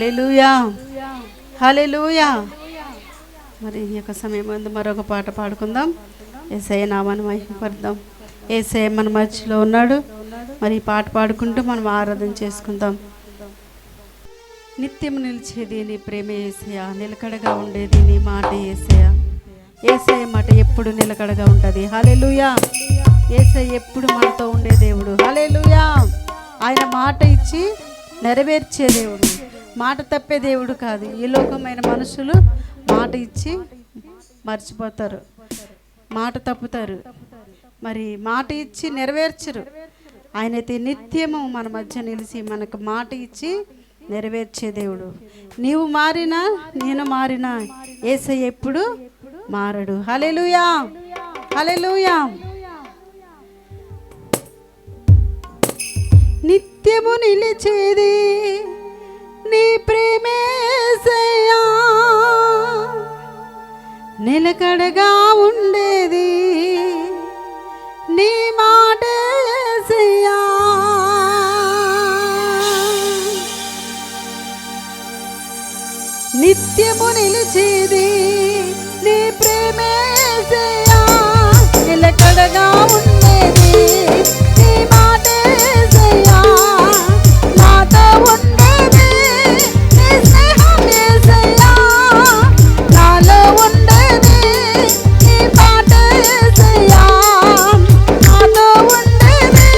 హల్లెలూయా, హల్లెలూయా. మరి ఈ యొక్క సమయం ముందు మరొక పాట పాడుకుందాం. యేసయ్య నామాన్ని మహిమపడదాం. యేసయ్య మన మధ్యలో ఉన్నాడు. మరి ఈ పాట పాడుకుంటూ మనం ఆరాధన చేసుకుందాం. నిత్యం నిలిచేది నీ ప్రేమ యేసయ్య, నిలకడగా ఉండేది నీ మాట యేసయ్య. యేసయ్య మాట ఎప్పుడు నిలకడగా ఉంటుంది. హల్లెలూయా. యేసయ్య ఎప్పుడు మనతో ఉండే దేవుడు. హల్లెలూయా. ఆయన మాట ఇచ్చి నెరవేర్చే దేవుడు, మాట తప్పే దేవుడు కాదు. ఈ లోకమైన మనుషులు మాట ఇచ్చి మర్చిపోతారు, మాట తప్పుతారు, మరి మాట ఇచ్చి నెరవేర్చరు. ఆయనైతే నిత్యము మన మధ్య నిలిచి మనకు మాట ఇచ్చి నెరవేర్చే దేవుడు. నీవు మారినా నేను మారినా యేసయ్య ఎప్పుడు మారడు. హల్లెలూయా, హల్లెలూయా. నిత్యము నిలిచేది నీ ప్రేమే యేసయ్యా, నిలకడగా ఉండేది నీ మాట యేసయ్యా. నిత్యము నిలిచేది నీ ప్రేమే యేసయ్యా, నిలకడగా ఉండేది నీ మాట యేసయ్యా. నాతో ఉండేది నీ స్నేహం యేసయ్యా, నాలో ఉండేది నీ మాట యేసయ్యా. నాతో ఉండేది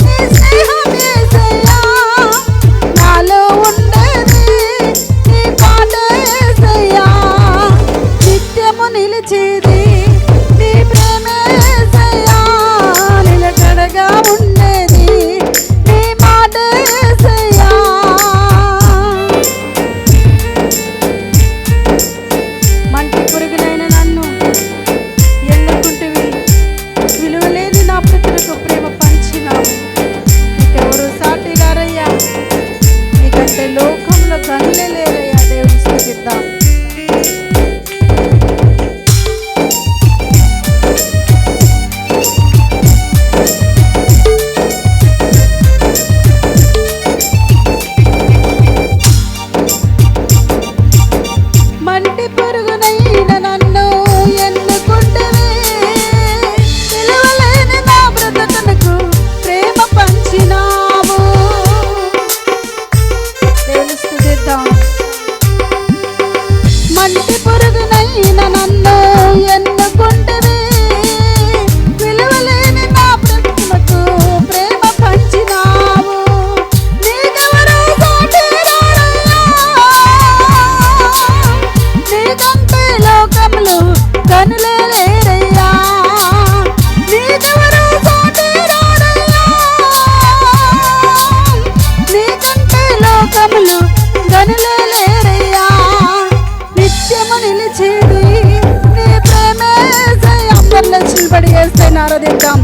నీ స్నేహం యేసయ్యా, నాలో ఉండేది నీ మాట యేసయ్యా. నిత్యము నిలిచేది నీ ప్రేమే యేసయ్యా, నిలకడగా ఉండేది నీ మాట యేసయ్యా. మంటి పురుగునైన నన్ను ఎన్నుకుంటివి, విలువలేని నా పుత్రులకు ప్రేమ పంచినావు. నీకెవరు సాటిగారయ్యా, నీకంటే లోకంలో కనులే లేరయ్యా. దేవుని స్తుతిద్దాం. మంటి పురుగునైన నన్ను ఎన్నుకుంటివి, విలువలేని నా బ్రతుకునకు ప్రేమ పంచినావు. దేవుని స్తుతిద్దాం. మంటి పురుగునైన నన్ను ఎన్నుకుంటివి, విలువలేని నా బ్రతుకునకు ప్రేమ పంచినావు. నీకెవరు సాటిరారయ్యా, నీకంటే లోకములు కనులే లేరయ్యా. నీకెవరు సాటిరారయ్యా, నీకంటే లోకములు కనులే లేరయ్యా. నిత్యము నిలిచేది నీ ప్రేమే యేసయ్యా. అందరిలో చిల్పడి వేస్తే ఆరాధిద్దాం.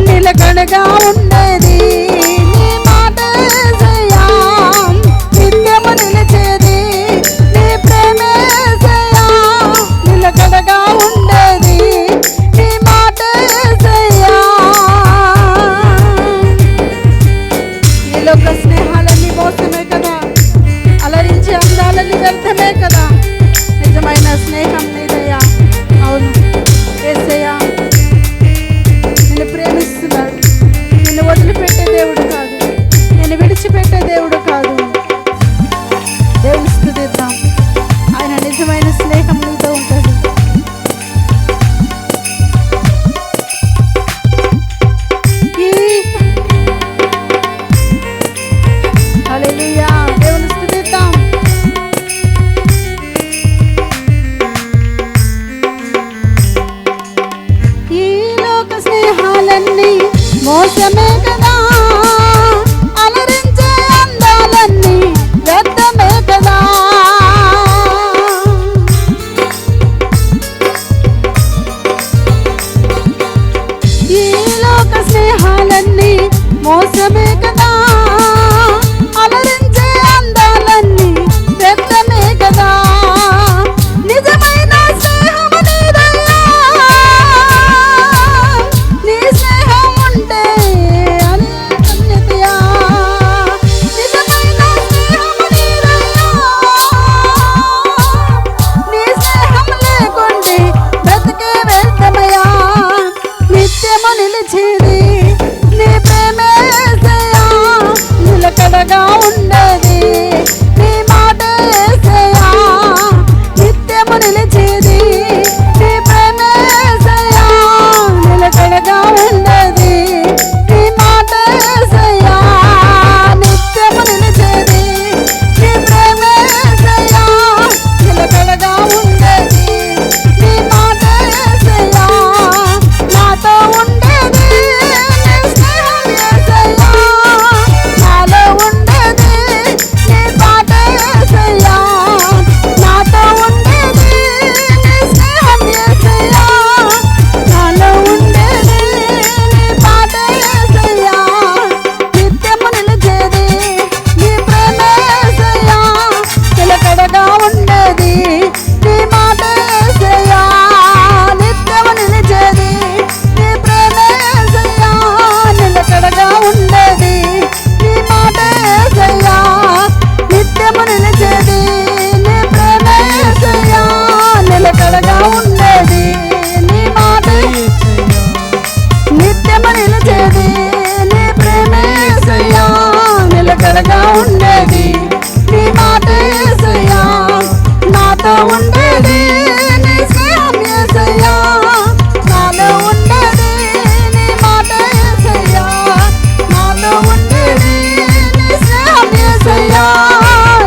నిలకడగా ఉండేది నీ మాట యేసయ్యా, నిత్యము నిలిచేది నీ ప్రేమే యేసయ్యా, నిలకడగా ఉండేది నీ మాట యేసయ్యా. ఈ లోక స్నేహాలన్నీ మోసమే కదా, అలరించే అందాలన్నీ వ్యర్థమే కదా. నిజమైన స్నేహం నీదయ్యా. అవును యేసయ్యా, నిన్ను ప్రేమిస్తున్నాడు. నిన్ను వదిలిపెట్టే దేవుడు కాదు, నిన్ను విడిచిపెట్టే దేవుడు కాదు. దేవుని స్తుతిద్దాం. ఆయన నిజమైన స్నేహం నీతో ఉంటుంది. హల్లెలూయా. దేవుని స్తుతిద్దాం. ఈ లోక స్నేహాలన్నీ మోసమే కదా, అలరించే అందాలన్నీ వ్యర్థమే కదా. ఈ లోక స్నేహాలన్నీ మోసమే కదా, అలరించే అందాలన్నీ వ్యర్థమే కదా. నిజమైన స్నేహము నీదయ్యా, నీ స్నేహం ఉంటే అనే ధన్యతయా. నిజమైన స్నేహము నిలకడగా ఉండేది నీ మాట నిత్యము నిలిచేది నీ ప్రేమే యేసయ్యా నిలకడగా ఉండేది నీ మాట యేసయ్యా నాతో ఉండేది నీ స్నేహం యేసయ్యా నాలో ఉండేది నీ మాట యేసయ్యా నాలో ఉండేది నీ స్నేహం యేసయ్యా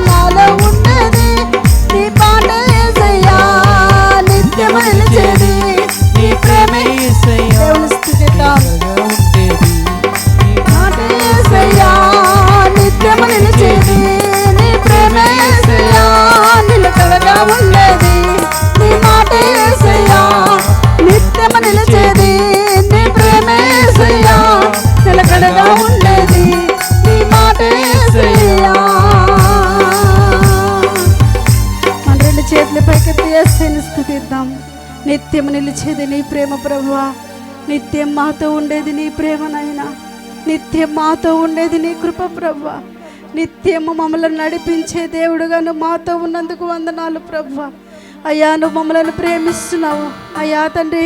నాలో ఉండేది నీ పాట యేసయ్యా నిత్యము నిలిచేది నీ ప్రేమే యేసయ్యా దేవుని స్తుతిద్దాం మాట యేసయ్యా నిత్యము నిలిచేది నీ ప్రేమే యేసయ్యా నిలకడగా ఉండేది నీ మాట యేసయ్యా నిత్యము నిలిచేది నీ ప్రేమే యేసయ్యా నిలకడగా ఉండేది నీ మాట యేసయ్యా మన రెండు చేతుల పైకెత్తి యేసయ్యని స్తుతిద్దాం నిత్యము నిలిచేది నీ ప్రేమ ప్రభువా నిత్యం మాతో ఉండేది నీ ప్రేమనైనా నిత్యం మాతో ఉండేది నీ కృప ప్రభువా నిత్యము మమ్మల్ని నడిపించే దేవుడుగా నువ్వు మాతో ఉన్నందుకు వందనాలు ప్రభువా అయ్యా నువ్వు మమ్మల్ని ప్రేమిస్తున్నావు అయ్యా తండ్రి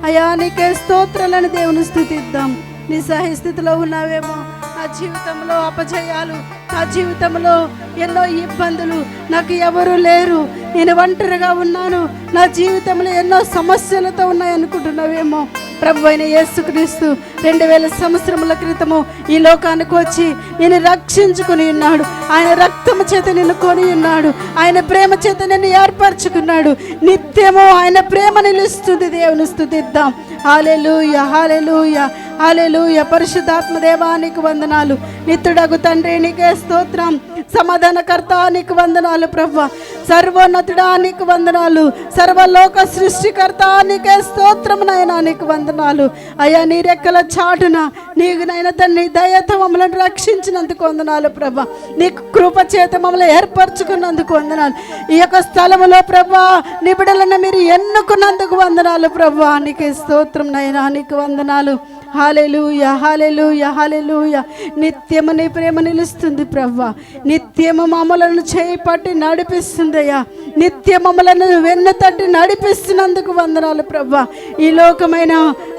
అయ్యా నీకే స్తోత్రాలను దేవుని స్తుతిద్దాం నీ సహిస్థితిలో ఉన్నావేమో నా జీవితంలో అపజయాలు నా జీవితంలో ఎన్నో ఇబ్బందులు నాకు ఎవరు లేరు నేను ఒంటరిగా ఉన్నాను నా జీవితంలో ఎన్నో సమస్యలతో ఉన్నాయనుకుంటున్నావేమో ప్రభు అయిన యేసుక్రీస్తు 2000 సంవత్సరముల క్రితము ఈ లోకానికి వచ్చి నేను రక్షించుకుని ఉన్నాడు ఆయన రక్తము చేత నిన్ను కొని ఉన్నాడు ఆయన ప్రేమ చేత నిన్ను ఏర్పరచుకున్నాడు నిత్యము ఆయన ప్రేమ నిలుస్తుంది దేవుని స్తుతిద్దాం హల్లెలూయా హల్లెలూయా హల్లెలూయా పరిశుద్ధాత్మ దేవానికి వందనాలు నిత్యుడగు తండ్రి నీకే స్తోత్రం సమాధానకర్త నీకు వందనాలు ప్రభువా సర్వోన్నతుడా నీకు వందనాలు సర్వలోక సృష్టికర్త నీకే స్తోత్రం నాయనా నీకు వందనాలు అయ్యా నీ రెక్కల చాటున నీకు నాయన తండ్రి దయతో మమ్మల్ని రక్షించినందుకు వందనాలు ప్రభా నీకు కృప చేత మమ్మల్ని ఏర్పరచుకున్నందుకు వందనాలు ఈ యొక్క స్థలములో ప్రభా నీ బిడ్డలను మీరు ఎన్నుకున్నందుకు వందనాలు ప్రభా నీకే స్తోత్రం నాయనా నీకు వందనాలు హల్లెలూయా హల్లెలూయా హల్లెలూయా నిత్యము నీ ప్రేమ నిలుస్తుంది ప్రవ్వా నిత్యము మమ్మలను చేయి పట్టి నడిపిస్తుందయ్యా నిత్యం మమ్మలను వెన్ను తట్టి నడిపిస్తున్నందుకు వందనాలు ప్రవ్వా ఈ లోకమైన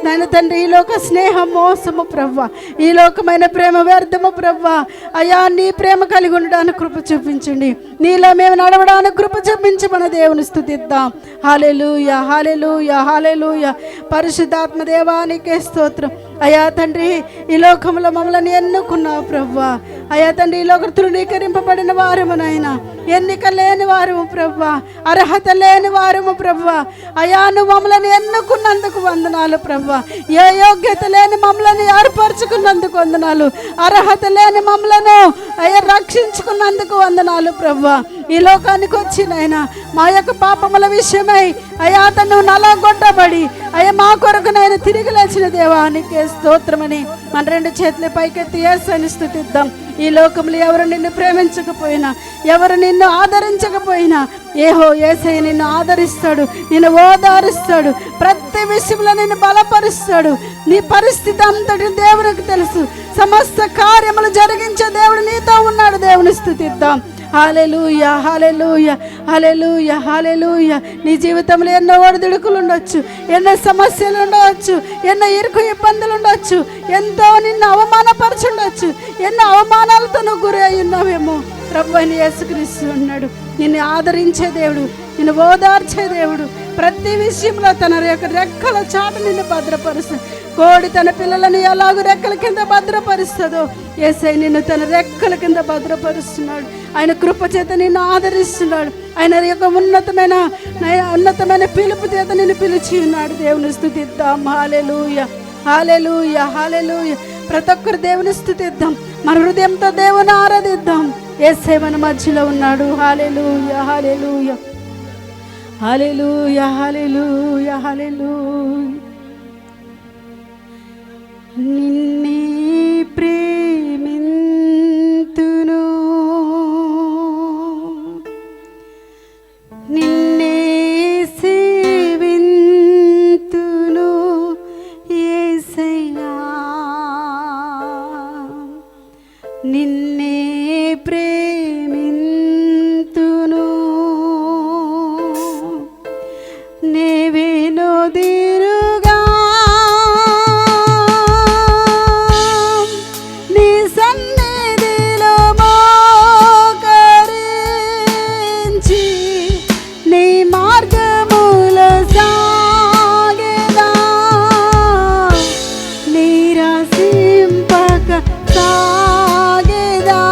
నాయన తండ్రి ఈ లోక స్నేహం మోసము ప్రవ్వా ఈ లోకమైన ప్రేమ వ్యర్థము ప్రవ్వా అయ్యా నీ ప్రేమ కలిగి ఉండడానికి కృప చూపించండి నీలో మేము నడవడానికి కృప చూపించి మన దేవుని స్తుతిద్దాం హల్లెలూయా హల్లెలూయా హల్లెలూయా పరిశుద్ధాత్మ దేవానికే స్తోత్రం అయ్యా తండ్రి ఈ లోకంలో మమ్మల్ని ఎన్నుకున్నావు ప్రవ్వా అయ్యా తండ్రి ఈ లోక తృణీకరింపబడిన వారము నాయనా ఎన్నిక లేని వారము ప్రవ్వా అర్హత లేని వారము ప్రవ్వా అయ్యా నువ్వు మమ్మల్ని ఎన్నుకున్నందుకు వందనాలు ప్రవ్వా ఏ యోగ్యత లేని మమ్మల్ని ఏర్పరచుకున్నందుకు వందనాలు అర్హత లేని మమ్మలను అయ్యా రక్షించుకున్నందుకు వందనాలు ప్రవ్వా ఈ లోకానికి వచ్చి నాయనా మా యొక్క పాపముల విషయమై అయ్యా తను నలగొట్టబడి అయ్యా మా కొరకు నాయన తిరిగి లేచిన దేవానికి స్తోత్రమని మన రెండు చేతుల పైకెత్తి యేసుని స్తుతిద్దాం ఈ లోకంలో ఎవరు నిన్ను ప్రేమించకపోయినా ఎవరు నిన్ను ఆదరించకపోయినా యేసయ్య నిన్ను ఆదరిస్తాడు నిన్ను ఓదారుస్తాడు ప్రతి విషయంలో నిన్ను బలపరుస్తాడు నీ పరిస్థితి అంతటి దేవునికి తెలుసు సమస్త కార్యములు జరిగించే దేవుడు నీతో ఉన్నాడు దేవుని స్తుతిద్దాం హల్లెలూయా హల్లెలూయా హల్లెలూయా హల్లెలూయా నీ జీవితంలో ఎన్నో ఒడిదుడుకులు ఉండొచ్చు ఎన్నో సమస్యలు ఉండవచ్చు ఎన్నో ఇరుకు ఇబ్బందులు ఉండొచ్చు ఎంతో నిన్ను అవమానపరచుండొచ్చు ఎన్నో అవమానాలతో నువ్వు గురి అయి ఉన్నావేమో ప్రభువైన యేసుక్రీస్తు ఉన్నాడు నిన్ను ఆదరించే దేవుడు నిన్ను ఓదార్చే దేవుడు ప్రతి విషయంలో తన యొక్క రెక్కల చాటు నిన్ను భద్రపరుస్తాడు కోడి తన పిల్లలను ఎలాగో రెక్కల కింద భద్రపరుస్తుందో యేసయ్య నిన్ను తన రెక్కల కింద భద్రపరుస్తున్నాడు ఆయన కృప చేత నిన్ను ఆదరిస్తున్నాడు ఆయన యొక్క ఉన్నతమైన పిలుపు చేత నిన్ను పిలిచి ఉన్నాడు దేవుని స్తుతిద్దాం హల్లెలూయా హల్లెలూయా హల్లెలూయా ప్రతి ఒక్కరు దేవుని స్తుతిద్దాం మన హృదయంతో దేవుని ఆరాధిద్దాం యేసయ్య మన మధ్యలో ఉన్నాడు హల్లెలూయా హల్లెలూయా హల్లెలూయా హల్లెలూయా హల్లెలూయా నిన్నే ప్రేమింతును నిన్నే సేవింతును యేసయ్యా నిన్నే ప్రేమింతును వెనుదిరుగా నీ సన్నిధిలో మోకరించి నీ మార్గములో సాగెదా నిరసింపక సాగెదా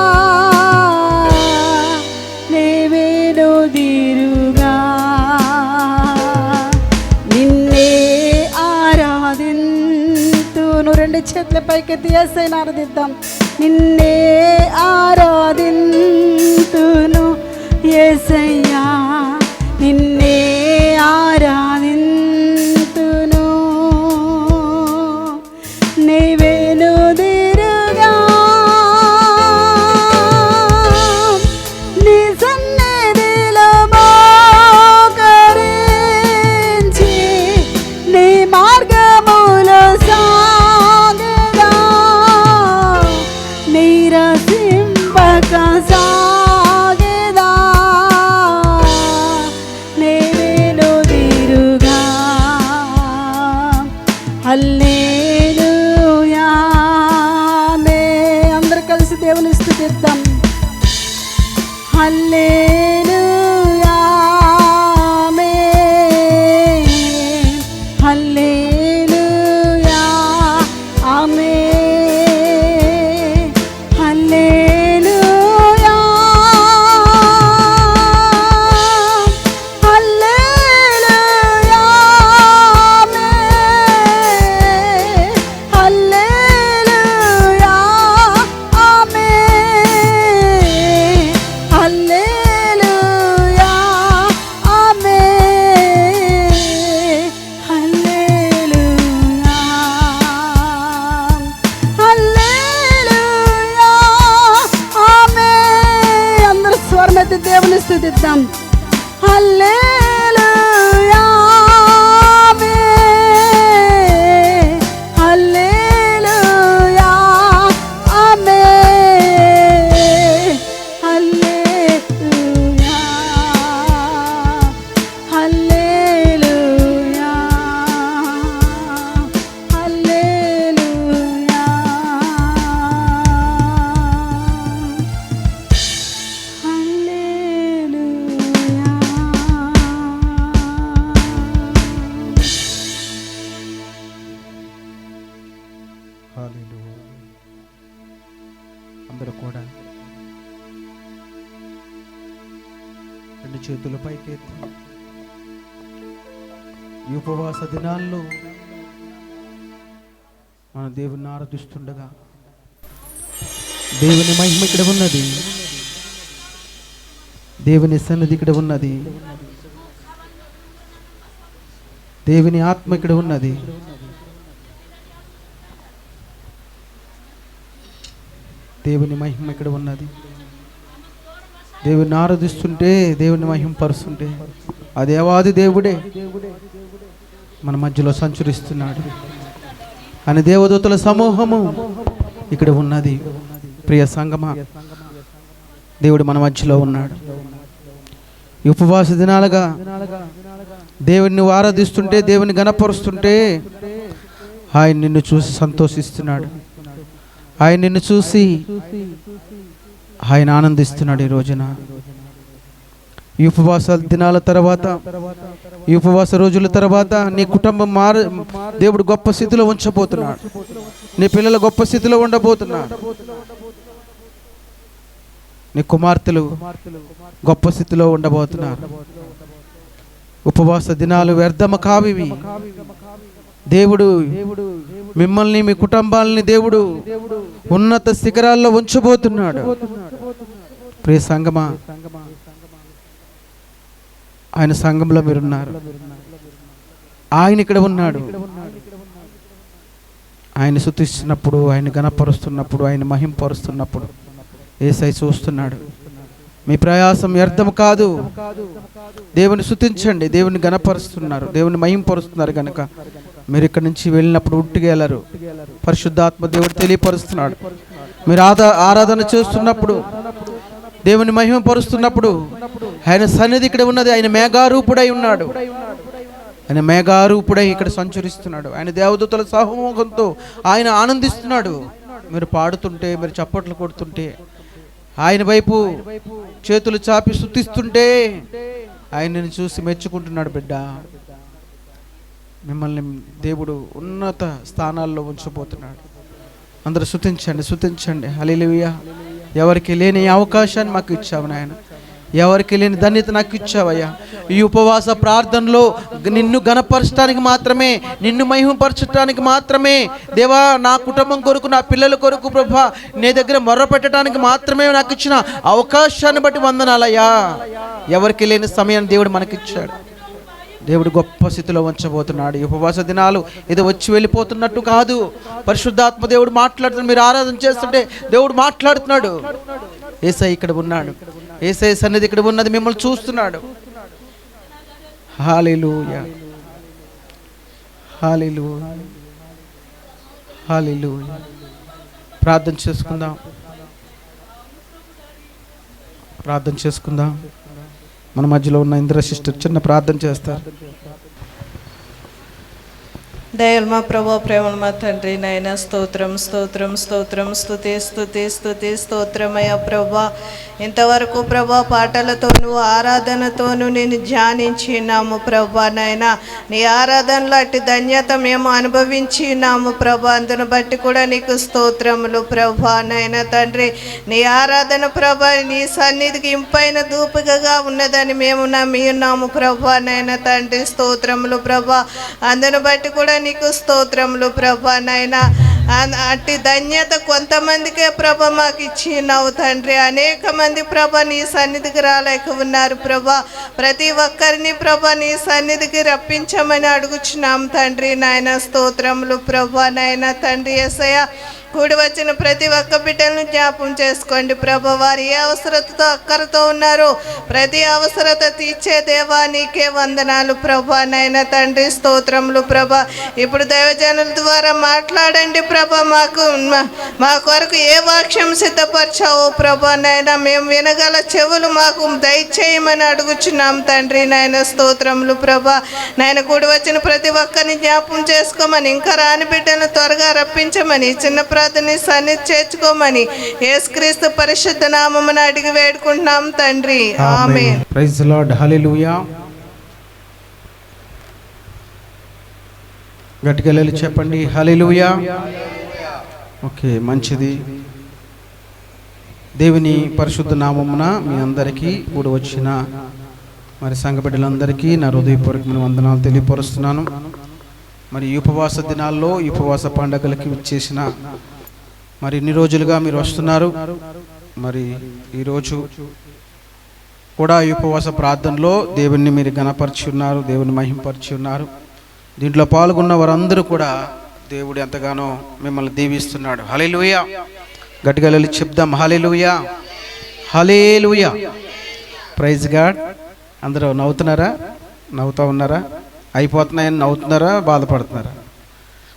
నీ వెనుదిరుగా నిన్నే ఆరాధింతును. రెండు చేతుల పైకెత్తి యేసయ్యను ఆరాధిద్దాం. నిన్నే ఆరాధింతును యేసయ్యా, నిన్నే ఆరాధింతును. నీ వెనుదిరుగా నీ సన్నిధిలో మోకరించి నీ మార్గములో సాగెదా నిరసింపక సాగెదా నీ వెనుదిరుగా. హల్లెలూయా. అందరూ కలిసి దేవుని స్తుతిద్దాం. హల్లెలూయా ఆమేన్. హల్లెలూయా ఆమేన్. హల్లెలూయా హల్లెలూయా ఆమేన్. హల్లెలూయా ఆమేన్. హల్లెలూయా ఆమేన్. హల్లెలూయా హల్లెలూయా ఆమేన్. అందరూ స్వరమెత్తి దేవుని స్తుతిద్దాం. హల్లెలూయా ఆమేన్. హల్లెలూయా ఆమేన్. హల్లెలూయా హల్లెలూయా హల్లెలూయా హల్లెలూయా. అందరూ కూడా రెండు చేతుల పైకెత్తి ఈ ఉపవాస దినాల్లో మన దేవుని ఆరాధిస్తుండగా దేవుని మహిమ ఇక్కడ ఉన్నది, దేవుని సన్నిధి ఇక్కడ ఉన్నది, దేవుని ఆత్మ ఇక్కడ ఉన్నది. దేవుని మహిమ ఇక్కడ ఉన్నది. దేవుని ఆరాధిస్తుంటే, దేవుని మహిమ పరుస్తుంటే ఆ దేవాది దేవుడే మన మధ్యలో సంచరిస్తున్నాడు. అని దేవదూతల సమూహము ఇక్కడ ఉన్నది. ప్రియ సంగమా, దేవుడు మన మధ్యలో ఉన్నాడు. ఈ ఉపవాస దినాలుగా దేవుని ఆరాధిస్తుంటే, దేవుని గణపరుస్తుంటే ఆయన నిన్ను చూసి సంతోషిస్తున్నాడు. ఆయన నిన్ను చూసి ఆయన ఆనందిస్తున్నాడు. ఈ రోజున ఈ ఉపవాస దినాల తర్వాత, ఈ ఉపవాస రోజుల తర్వాత నీ కుటుంబం దేవుడు గొప్ప స్థితిలో ఉంచబోతున్నాడు. నీ పిల్లలు గొప్ప స్థితిలో ఉండబోతున్నాడు. నీ కుమార్తెలు గొప్ప స్థితిలో ఉండబోతున్నారు. ఉపవాస దినాలు వ్యర్థము కావివి. దేవుడు మిమ్మల్ని, మీ కుటుంబాలని దేవుడు ఉన్నత శిఖరాల్లో ఉంచబోతున్నాడు. ప్రియ సంగమా, ఆయన సంఘంలో మీరున్నారు. ఆయన ఇక్కడ ఉన్నాడు. ఆయన స్తుతిస్తున్నప్పుడు, ఆయన గణపరుస్తున్నప్పుడు, ఆయన మహింపరుస్తున్నప్పుడు యేసయ్య చూస్తున్నాడు. మీ ప్రయాసం వ్యర్థం కాదు. దేవుని స్తుతించండి. దేవుని గణపరుస్తున్నారు, దేవుని మహింపరుస్తున్నారు కనుక మీరు ఇక్కడి నుంచి వెళ్ళినప్పుడు ఉట్టిగా వెళ్ళరు. పరిశుద్ధాత్మ దేవుడు తెలియపరుస్తున్నాడు. మీరు ఆరాధన చేస్తున్నప్పుడు, దేవుని మహిమపరుస్తున్నప్పుడు ఆయన సన్నిధి ఇక్కడ ఉన్నది. ఆయన మేఘారూపుడై ఉన్నాడు. ఆయన మేఘారూపుడై ఇక్కడ సంచరిస్తున్నాడు. ఆయన దేవదూతల సహమోహంతో ఆయన ఆనందిస్తున్నాడు. మీరు పాడుతుంటే, మీరు చప్పట్లు కొడుతుంటే, ఆయన వైపు చేతులు చాపి స్తుతిస్తుంటే ఆయనని చూసి మెచ్చుకుంటున్నాడు. బిడ్డ, మిమ్మల్ని దేవుడు ఉన్నత స్థానాల్లో ఉంచబోతున్నాడు. అందరూ స్తుతించండి, స్తుతించండి. హల్లెలూయా. ఎవరికి లేని అవకాశాన్ని మాకు ఇచ్చావు నాయన, ఎవరికి లేని ధన్యత నాకు ఇచ్చావయ్యా. ఈ ఉపవాస ప్రార్థనలో నిన్ను గణపరచడానికి మాత్రమే, నిన్ను మహిమపరచడానికి మాత్రమే దేవా, నా కుటుంబం కొరకు, నా పిల్లల కొరకు ప్రభా, నీ దగ్గర మొర్ర పెట్టడానికి మాత్రమే నాకు ఇచ్చిన అవకాశాన్ని బట్టి వందనాలయ్యా. ఎవరికి లేని సమయాన్ని దేవుడు మనకిచ్చాడు. దేవుడు గొప్ప స్థితిలో ఉంచబోతున్నాడు. ఈ ఉపవాస దినాలు ఏదో వచ్చి వెళ్ళిపోతున్నట్టు కాదు. పరిశుద్ధాత్మ దేవుడు మాట్లాడుతున్నాడు. మీరు ఆరాధన చేస్తుంటే దేవుడు మాట్లాడుతున్నాడు. యేసయ్య ఇక్కడ ఉన్నాడు. యేసయ్య సన్నిధి ఇక్కడ ఉన్నది, మిమ్మల్ని చూస్తున్నాడు. హల్లెలూయా, హల్లెలూయా, హల్లెలూయా. ప్రార్థన చేసుకుందాం, ప్రార్థన చేసుకుందాం. మన మధ్యలో ఉన్న ఇంద్ర సిస్టర్ చిన్న ప్రార్థన చేస్తారు. దయలు మా ప్రభా, ప్రేమలు మా తండ్రి నాయన, స్తోత్రం స్తోత్రం స్తోత్రం, స్తుతి స్తుతి స్తుతి స్తోత్రమయ్య ప్రభా. ఇంతవరకు ప్రభా పాటలతోనూ ఆరాధనతోనూ నేను ధ్యానించినాము ప్రభా నాయన. నీ ఆరాధనలో అట్టి ధన్యత మేము అనుభవించినాము ప్రభా. అందును బట్టి కూడా నీకు స్తోత్రములు ప్రభా నాయన తండ్రి. నీ ఆరాధన ప్రభా నీ సన్నిధికి ఇంపైన దూపికగా ఉన్నదని మేము నమ్మి ఉన్నాము ప్రభా నాయన తండ్రి. స్తోత్రములు ప్రభా. అందును బట్టి కూడా నీకు స్తోత్రములు ప్రభా నాయన. అట్టి ధన్యత కొంతమందికే ప్రభ మాకు ఇచ్చినావు తండ్రి. అనేక మంది ప్రభ నీ సన్నిధికి రాలేక ఉన్నారు ప్రభా. ప్రతి ఒక్కరిని ప్రభ నీ సన్నిధికి రప్పించమని అడుగుచున్నాం తండ్రి నాయన. స్తోత్రములు ప్రభా నాయన తండ్రి. యేసయ్య, కూడి వచ్చిన ప్రతి ఒక్క బిడ్డలను జ్ఞాపం చేసుకోండి ప్రభా. వారు ఏ అవసరతతో అక్కరతో ఉన్నారో ప్రతి అవసరత తీర్చే దేవా నీకే వందనాలు ప్రభా నాయన తండ్రి. స్తోత్రములు ప్రభా. ఇప్పుడు దైవజనుల ద్వారా మాట్లాడండి ప్రభా. మా కొరకు ఏ వాక్యం సిద్ధపరిచావో ప్రభా నాయన, మేము వినగల చెవులు మాకు దయచేయమని అడుగుచున్నాం తండ్రి నాయన. స్తోత్రములు ప్రభా నాయన. కూడి వచ్చిన ప్రతి ఒక్కరిని జ్ఞాపం చేసుకోమని, ఇంకా రాని బిడ్డను త్వరగా రప్పించమని, చిన్న ప్రార్థన సన్నిధి చేర్చుకోమని యేసుక్రీస్తు పరిశుద్ధ నామమున అడిగి వేడుకుంటున్నాం తండ్రి. ఆమేన్. Praise the Lord. హల్లెలూయా. గట్టిగా లేలి చెప్పండి హల్లెలూయా. ఓకే, మంచిది. దేవుని పరిశుద్ధ నామమున మీ అందరికీ కూడి వచ్చిన మరి సంఘ బిడ్డలందరికీ నా హృదయపూర్వకమైన వందనాలు తెలియపరుస్తున్నాను. మరి ఈ ఉపవాస దినాల్లో, ఈ ఉపవాస పండుగలకి విచ్చేసిన మరి ఇన్ని రోజులుగా మీరు వస్తున్నారు. మరి ఈరోజు కూడా ఈ ఉపవాస ప్రార్థనలో దేవుణ్ణి మీరు ఘనపరిచి ఉన్నారు, దేవుని మహింపరిచి ఉన్నారు. దీంట్లో పాల్గొన్న వారందరూ కూడా దేవుడు ఎంతగానో మిమ్మల్ని దీవిస్తున్నాడు. హల్లెలూయా. గట్టిగా వెళ్ళి చెప్దాం హల్లెలూయా, హల్లెలూయా. Praise God. అందరూ నవ్వుతున్నారా? నవ్వుతూ ఉన్నారా? అయిపోతున్నాయని నవ్వుతున్నారా, బాధపడుతున్నారా?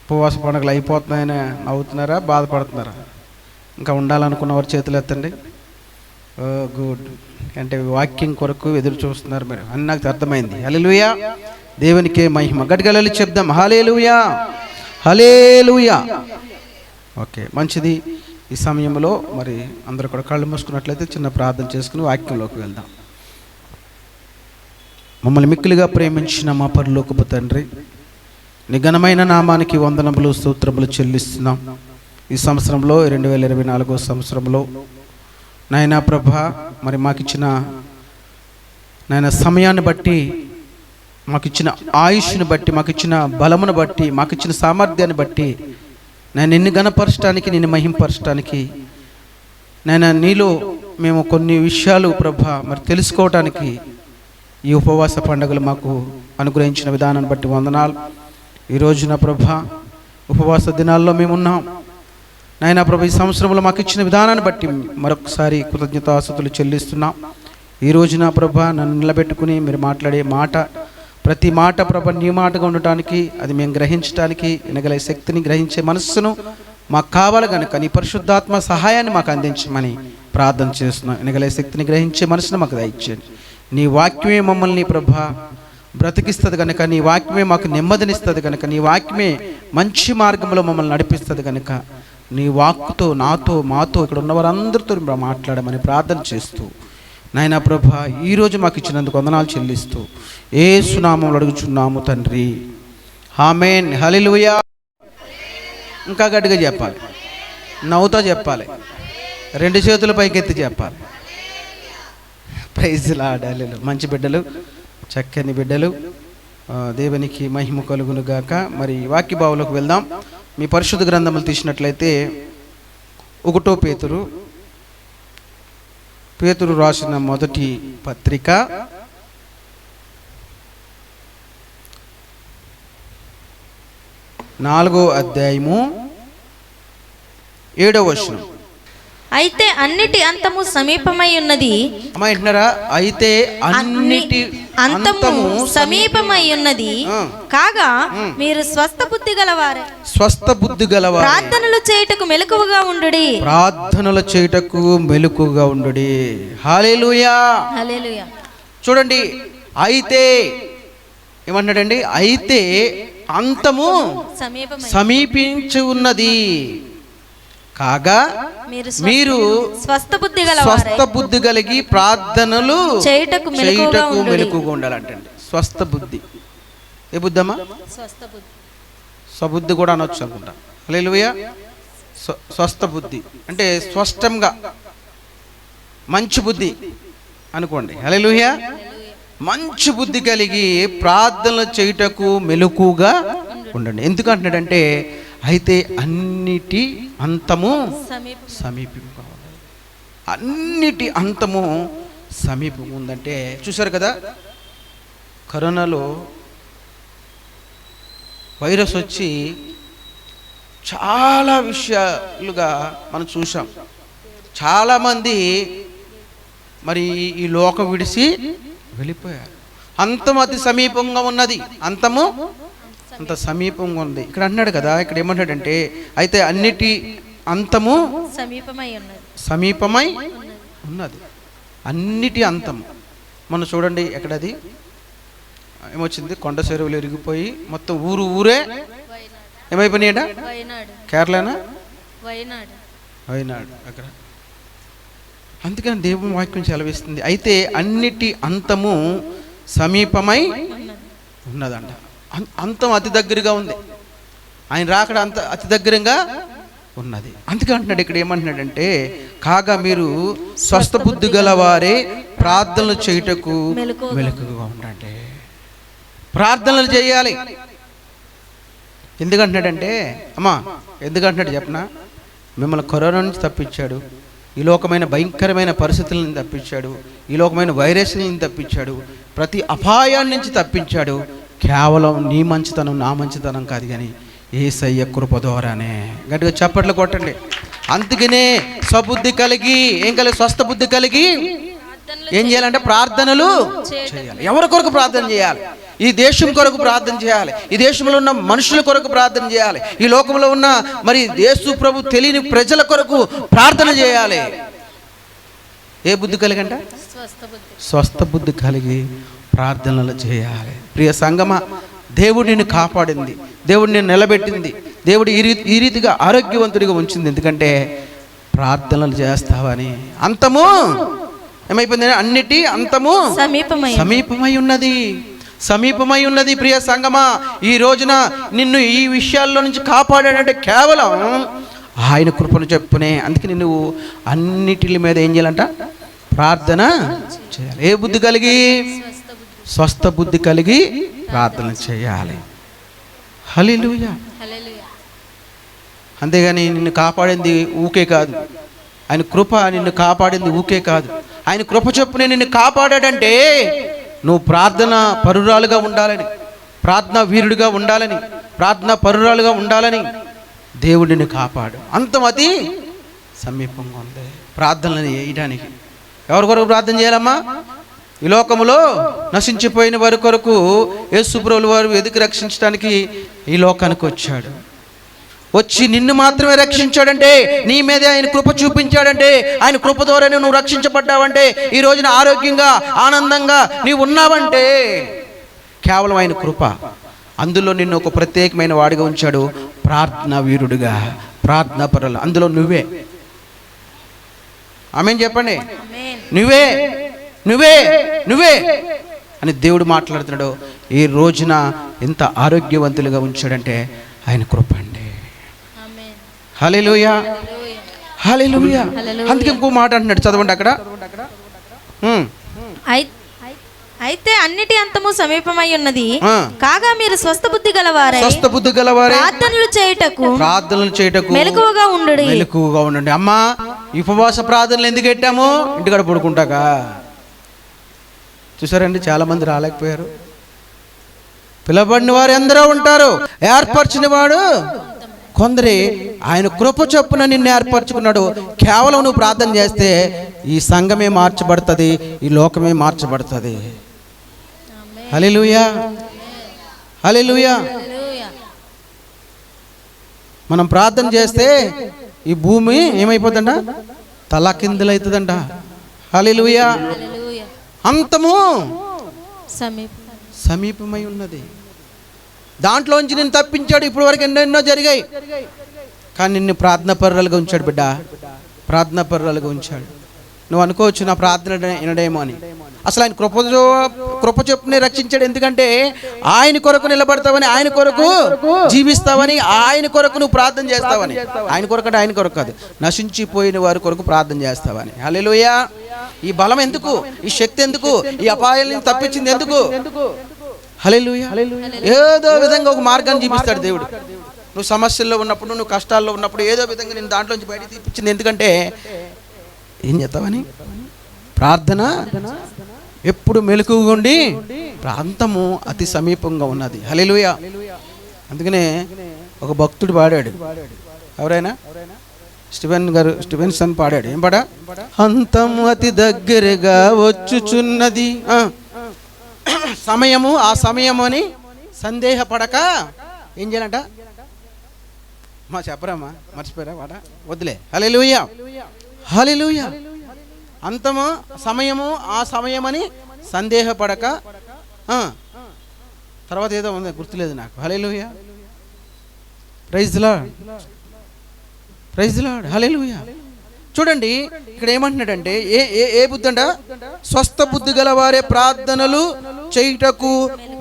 ఉపవాస పండుగలు అయిపోతున్నాయని నవ్వుతున్నారా, బాధపడుతున్నారా? ఇంకా ఉండాలనుకున్న వారు చేతులు ఎత్తండి. గుడ్. అంటే వాక్యం కొరకు ఎదురు చూస్తున్నారు మీరు అని నాకు అర్థమైంది. హల్లెలూయా. దేవునికే మహిమ. గట్టిగా వెళ్ళి చెప్దాం హల్లెలూయా, హల్లెలూయా. ఓకే, మంచిది. ఈ సమయంలో మరి అందరూ కూడా కళ్ళు మూసుకున్నట్లయితే చిన్న ప్రార్థన చేసుకుని వాక్యంలోకి వెళ్దాం. మమ్మల్ని మిక్కిలిగా ప్రేమించిన మా పరలోకపు తండ్రి, నీ ఘనమైన నామానికి వందనములు స్తోత్రములు చెల్లిస్తున్నాం. ఈ సంవత్సరంలో 2024 సంవత్సరంలో నాయనా ప్రభా, మరి మాకిచ్చిన నాయన సమయాన్ని బట్టి, మాకిచ్చిన ఆయుష్ని బట్టి, మాకిచ్చిన బలమును బట్టి, మాకిచ్చిన సామర్థ్యాన్ని బట్టి నేను నిన్ను గణపరచడానికి, నిన్ను మహింపరచడానికి నాయన నీలో మేము కొన్ని విషయాలు ప్రభా మరి తెలుసుకోవటానికి ఈ ఉపవాస పండుగలు మాకు అనుగ్రహించిన విధానాన్ని బట్టి వందనాలు. ఈ రోజున ప్రభా ఉపవాస దినాల్లో మేమున్నాం నాయనా ప్రభా. ఈ సంవత్సరంలో మాకు ఇచ్చిన విధానాన్ని బట్టి మరొకసారి కృతజ్ఞతాస్తుతులు చెల్లిస్తున్నాం. ఈ రోజున ప్రభా నన్ను నిలబెట్టుకుని మీరు మాట్లాడే మాట, ప్రతి మాట ప్రభా నీ మాటగా ఉండటానికి, అది మేము గ్రహించడానికి వినగల శక్తిని, గ్రహించే మనస్సును మాకు కావాలి కనుక నీ పరిశుద్ధాత్మ సహాయాన్ని మాకు అందించమని ప్రార్థన చేస్తున్నాం. వినగల శక్తిని, గ్రహించే మనసును మాకు దయచేయండి. నీ వాక్యమే మమ్మల్ని ప్రభా బ్రతికిస్తుంది కనుక, నీ వాక్యమే మాకు నెమ్మదినిస్తుంది కనుక, నీ వాక్యమే మంచి మార్గంలో మమ్మల్ని నడిపిస్తుంది కనుక, నీ వాక్కుతో నాతో మాతో ఇక్కడ ఉన్న వారందరితో మాట్లాడమని ప్రార్థన చేస్తూ, నాయనా ప్రభా ఈరోజు మాకు ఇచ్చినందుకు వందనాలు చెల్లిస్తూ యేసు నామములో అడుగుచున్నాము తండ్రి, ఆమేన్. హల్లెలూయా. ఇంకా గట్టిగా చెప్పాలి, నవ్వుతో చెప్పాలి, 2 చేతుల పైకెత్తి చెప్పాలి. Praise Lord. హల్లెలూయా. మంచి బిడ్డలు, చక్కని బిడ్డలు, దేవునికి మహిమ కలుగును గాక. మరి వాక్య భావంలోకి వెళ్దాం. మీ పరిశుద్ధ గ్రంథములు తీసినట్లయితే 1 పేతురు రాసిన మొదటి పత్రిక 4వ అధ్యాయము 7వ వచనం. అయితే అన్నిటి అంతము సమీపమై ఉన్నది. అమ్మా వింటున్నారా? అయితే అన్నిటి అంతము సమీపమై ఉన్నది కాగా మీరు స్వస్థ బుద్ధి గలవారే. స్వస్థ బుద్ధి గలవారే. ప్రార్థనలు చేయుటకు మెలకువగా ఉండుడి. ప్రార్థనలు చేయుటకు మెలకువగా ఉండుడి. హల్లెలూయా. హల్లెలూయా. చూడండి, అయితే ఏమన్నాడండి? అయితే అంతము సమీపించి ఉన్నది కాగా మీరు స్వస్థ బుద్ధి కలిగి ప్రార్థనలు చేయుటకు మెలకుగా ఉండాలంటండి. స్వస్థ బుద్ధి. ఏ బుద్ధమ్మా? స్వబుద్ధి కూడా అనొచ్చు అనుకుంటా. హల్లెలూయా. స్వస్థ బుద్ధి అంటే స్పష్టంగా మంచి బుద్ధి అనుకోండి. హల్లెలూయా. మంచి బుద్ధి కలిగి ప్రార్థనలు చేయుటకు మెలకుగా ఉండండి. ఎందుకంటున్నాడంటే అయితే అన్నిటి అంతము సమీపంగా ఉండాలి. అన్నిటి అంతము సమీపం ఉందంటే చూసారు కదా, కరోనాలో వైరస్ వచ్చి చాలా విషయాలుగా మనం చూసాం. చాలామంది మరి ఈ లోకం విడిచి వెళ్ళిపోయారు. అంతం అతి సమీపంగా ఉన్నది. అంతము అంత సమీపంగా ఉంది. ఇక్కడ అన్నాడు కదా, ఇక్కడ ఏమంటాడంటే అయితే అన్నిటి అంతము సమీపమై ఉన్నది. అన్నిటి అంతము. మనం చూడండి, ఎక్కడది ఏమొచ్చింది? కొండ చెరువులు ఇరిగిపోయి మొత్తం ఊరే ఏమైపోయినాయట? కేరళనా? వైనాడు అక్కడ. అందుకని దేవుని వాక్యం సెలవిస్తుంది అయితే అన్నిటి అంతము సమీపమై ఉన్నదంట. అంతం అతి దగ్గరగా ఉంది. ఆయన రాకడ అంత అతి దగ్గరగా ఉన్నది. అందుకే అంటున్నాడు ఇక్కడ, ఏమంటున్నాడంటే కాగా మీరు స్వస్థ బుద్ధి గలవారే ప్రార్థనలు చేయుటకు మెలకుగా ఉండండి. ప్రార్థనలు చేయాలి. ఎందుకంటున్నాడంటే అమ్మా, ఎందుకంటున్నాడు చెప్పనా? మిమ్మల్ని కరోనా నుంచి తప్పించాడు, ఈ లోకమైన భయంకరమైన పరిస్థితుల నుంచి తప్పించాడు, ఈ లోకమైన వైరస్ నుంచి తప్పించాడు, ప్రతి అపాయాన్ని నుంచి తప్పించాడు. కేవలం నీ మంచితనం నా మంచితనం కాదు, కానీ యేసయ్య కృప ద్వారానే. గట్టిగా చప్పట్లు కొట్టండి. అందుకనే స్వబుద్ధి కలిగి ఏం కలిగి? స్వస్థ బుద్ధి కలిగి ఏం చేయాలంటే ప్రార్థనలు చేయాలి. ఎవరి కొరకు ప్రార్థన చేయాలి? ఈ దేశం కొరకు ప్రార్థన చేయాలి. ఈ దేశంలో ఉన్న మనుషుల కొరకు ప్రార్థన చేయాలి. ఈ లోకంలో ఉన్న మరి యేసు ప్రభు తెలియని ప్రజల కొరకు ప్రార్థన చేయాలి. ఏ బుద్ధి కలిగంట? స్వస్థ బుద్ధి కలిగి ప్రార్థనలు చేయాలి. ప్రియ సంగమా, దేవుడు నిన్ను కాపాడింది, దేవుడు నిన్ను నిలబెట్టింది, దేవుడు ఈ రీతిగా ఆరోగ్యవంతుడిగా ఉంచింది. ఎందుకంటే ప్రార్థనలు చేస్తావని. అంతము ఏమైపోయింది? అన్నిటి అంతము సమీపమై ఉన్నది. సమీపమై ఉన్నది. ప్రియ సంగమా, ఈ రోజున నిన్ను ఈ విషయాల్లో నుంచి కాపాడాడంటే కేవలం ఆయన కృపను చెప్పునే. అందుకని నువ్వు అన్నిటి మీద ఏం చేయాలంట? ప్రార్థన చేయాలి. ఏ బుద్ధి కలిగి? స్వస్థ బుద్ధి కలిగి ప్రార్థన చేయాలి. హల్లెలూయా. అంతేగాని నిన్ను కాపాడింది ఊకే కాదు, ఆయన కృప నిన్ను కాపాడింది ఊకే కాదు. ఆయన కృప చొప్పునే నిన్ను కాపాడాడంటే నువ్వు ప్రార్థన పరురాలుగా ఉండాలని, ప్రార్థనా వీరుడిగా ఉండాలని, ప్రార్థనా పరురాలుగా ఉండాలని దేవుడిని కాపాడు. అంతం అతి సమీపంగా ఉంది ప్రార్థనలు చేయడానికి. ఎవరి కొరకు ప్రార్థన చేయాలమ్మా? ఈ లోకములో నశించిపోయిన వారి కొరకు యేసు ప్రభువు వారు వెతికి రక్షించడానికి ఈ లోకానికి వచ్చాడు. వచ్చి నిన్ను మాత్రమే రక్షించాడంటే, నీ మీదే ఆయన కృప చూపించాడంటే, ఆయన కృప ద్వారానే నువ్వు రక్షించబడ్డావంటే, ఈ రోజున ఆరోగ్యంగా ఆనందంగా నీవు ఉన్నావంటే కేవలం ఆయన కృప. అందులో నిన్ను ఒక ప్రత్యేకమైన వాడిగా ఉంచాడు, ప్రార్థనా వీరుడుగా, ప్రార్థనా పరులు. అందులో నువ్వే. ఆమేన్ చెప్పండి. నువ్వే నువ్వే నువ్వే అని దేవుడు మాట్లాడుతున్నాడు. ఈ రోజున ఎంత ఆరోగ్యవంతులుగా ఉంచాడంటే ఆయన కృప అండి. హల్లెలూయా, హల్లెలూయా. అందుకే ఇంకో మాట అంటున్నాడు, చదవండి అక్కడ. అయితే అన్నిటి అంతము సమీపమై ఉన్నది, కాగా మీరు స్వస్థ బుద్ధి గలవారై ప్రార్థనలు చేయుటకు మెలకువగా ఉండండి. అమ్మా, ఈ ఉపవాస ప్రార్థనలు ఎందుకు పెట్టాము? ఇంటికాడ పడుకుంటాక. చూసారండి, చాలా మంది రాలేకపోయారు. పిలబడిన వారు ఎందరో ఉంటారు, ఏర్పరిచిన వాడు కొందరి. ఆయన కృప చొప్పున నిన్ను ఏర్పరచుకున్నాడు. కేవలం నువ్వు ప్రార్థన చేస్తే ఈ సంఘమే మార్చబడుతుంది, ఈ లోకమే మార్చబడుతుంది. హల్లెలూయా, హల్లెలూయా. మనం ప్రార్థన చేస్తే ఈ భూమి ఏమైపోతుందంట? తలకిందులవుతుందంట. హల్లెలూయా. అంతము సమీపమై ఉన్నది. దాంట్లోంచి నిన్ను తప్పించాడు. ఇప్పుడు వరకు ఎన్నెన్నో జరిగాయి, కానీ నిన్ను ప్రార్థన పరులుగా ఉంచాడు బిడ్డ, ప్రార్థన పరులుగా ఉంచాడు. నువ్వు అనుకోవచ్చు నా ప్రార్థన వినడేమో అని. అసలు ఆయన కృప చొప్పునే రక్షించాడు. ఎందుకంటే ఆయన కొరకు నిలబడతావని, ఆయన కొరకు జీవిస్తావని, ఆయన కొరకు నువ్వు ప్రార్థన చేస్తావని. ఆయన కొరకు అంటే ఆయన కొరకు కాదు, నశించిపోయిన వారి కొరకు ప్రార్థన చేస్తావని. హల్లెలూయా. ఈ బలం ఎందుకు? ఈ శక్తి ఎందుకు? ఈ అపాయాలను తప్పించింది ఎందుకు? హల్లెలూయా. ఏదో విధంగా ఒక మార్గాన్ని చూపిస్తాడు దేవుడు. నువ్వు సమస్యల్లో ఉన్నప్పుడు, నువ్వు కష్టాల్లో ఉన్నప్పుడు ఏదో విధంగా నేను దాంట్లోంచి బయట తీపించింది. ఎందుకంటే ఏం చేస్తావని? ప్రార్థన ఎప్పుడు మెలకువగా ఉండి, ప్రాంతము అతి సమీపంగా ఉన్నది. హల్లెలూయా. అందుకనే ఒక భక్తుడు పాడాడు. ఎవరైనా? స్టీవెన్సన్ పాడాడు. ఏం పాడా? అంతము అతి దగ్గరగా వచ్చుచున్నది, సమయము ఆ సమయము అని సందేహపడక ఏం చేయాలంట? మా చెప్పరామా, మర్చిపోయారా వాడ? వద్దులే. హల్లెలూయా, హల్లెలూయా. అంతము సమయము ఆ సమయమని సందేహపడక, తర్వాత ఏదో ఉంది గుర్తులేదు నాకు. Hallelujah. Praise the Lord, praise the Lord. Hallelujah. చూడండి ఇక్కడ ఏమంటున్నాడంటే, ఏ బుద్ధి అంట? స్వస్థ బుద్ధి గల వారే ప్రార్థనలు చేయుటకు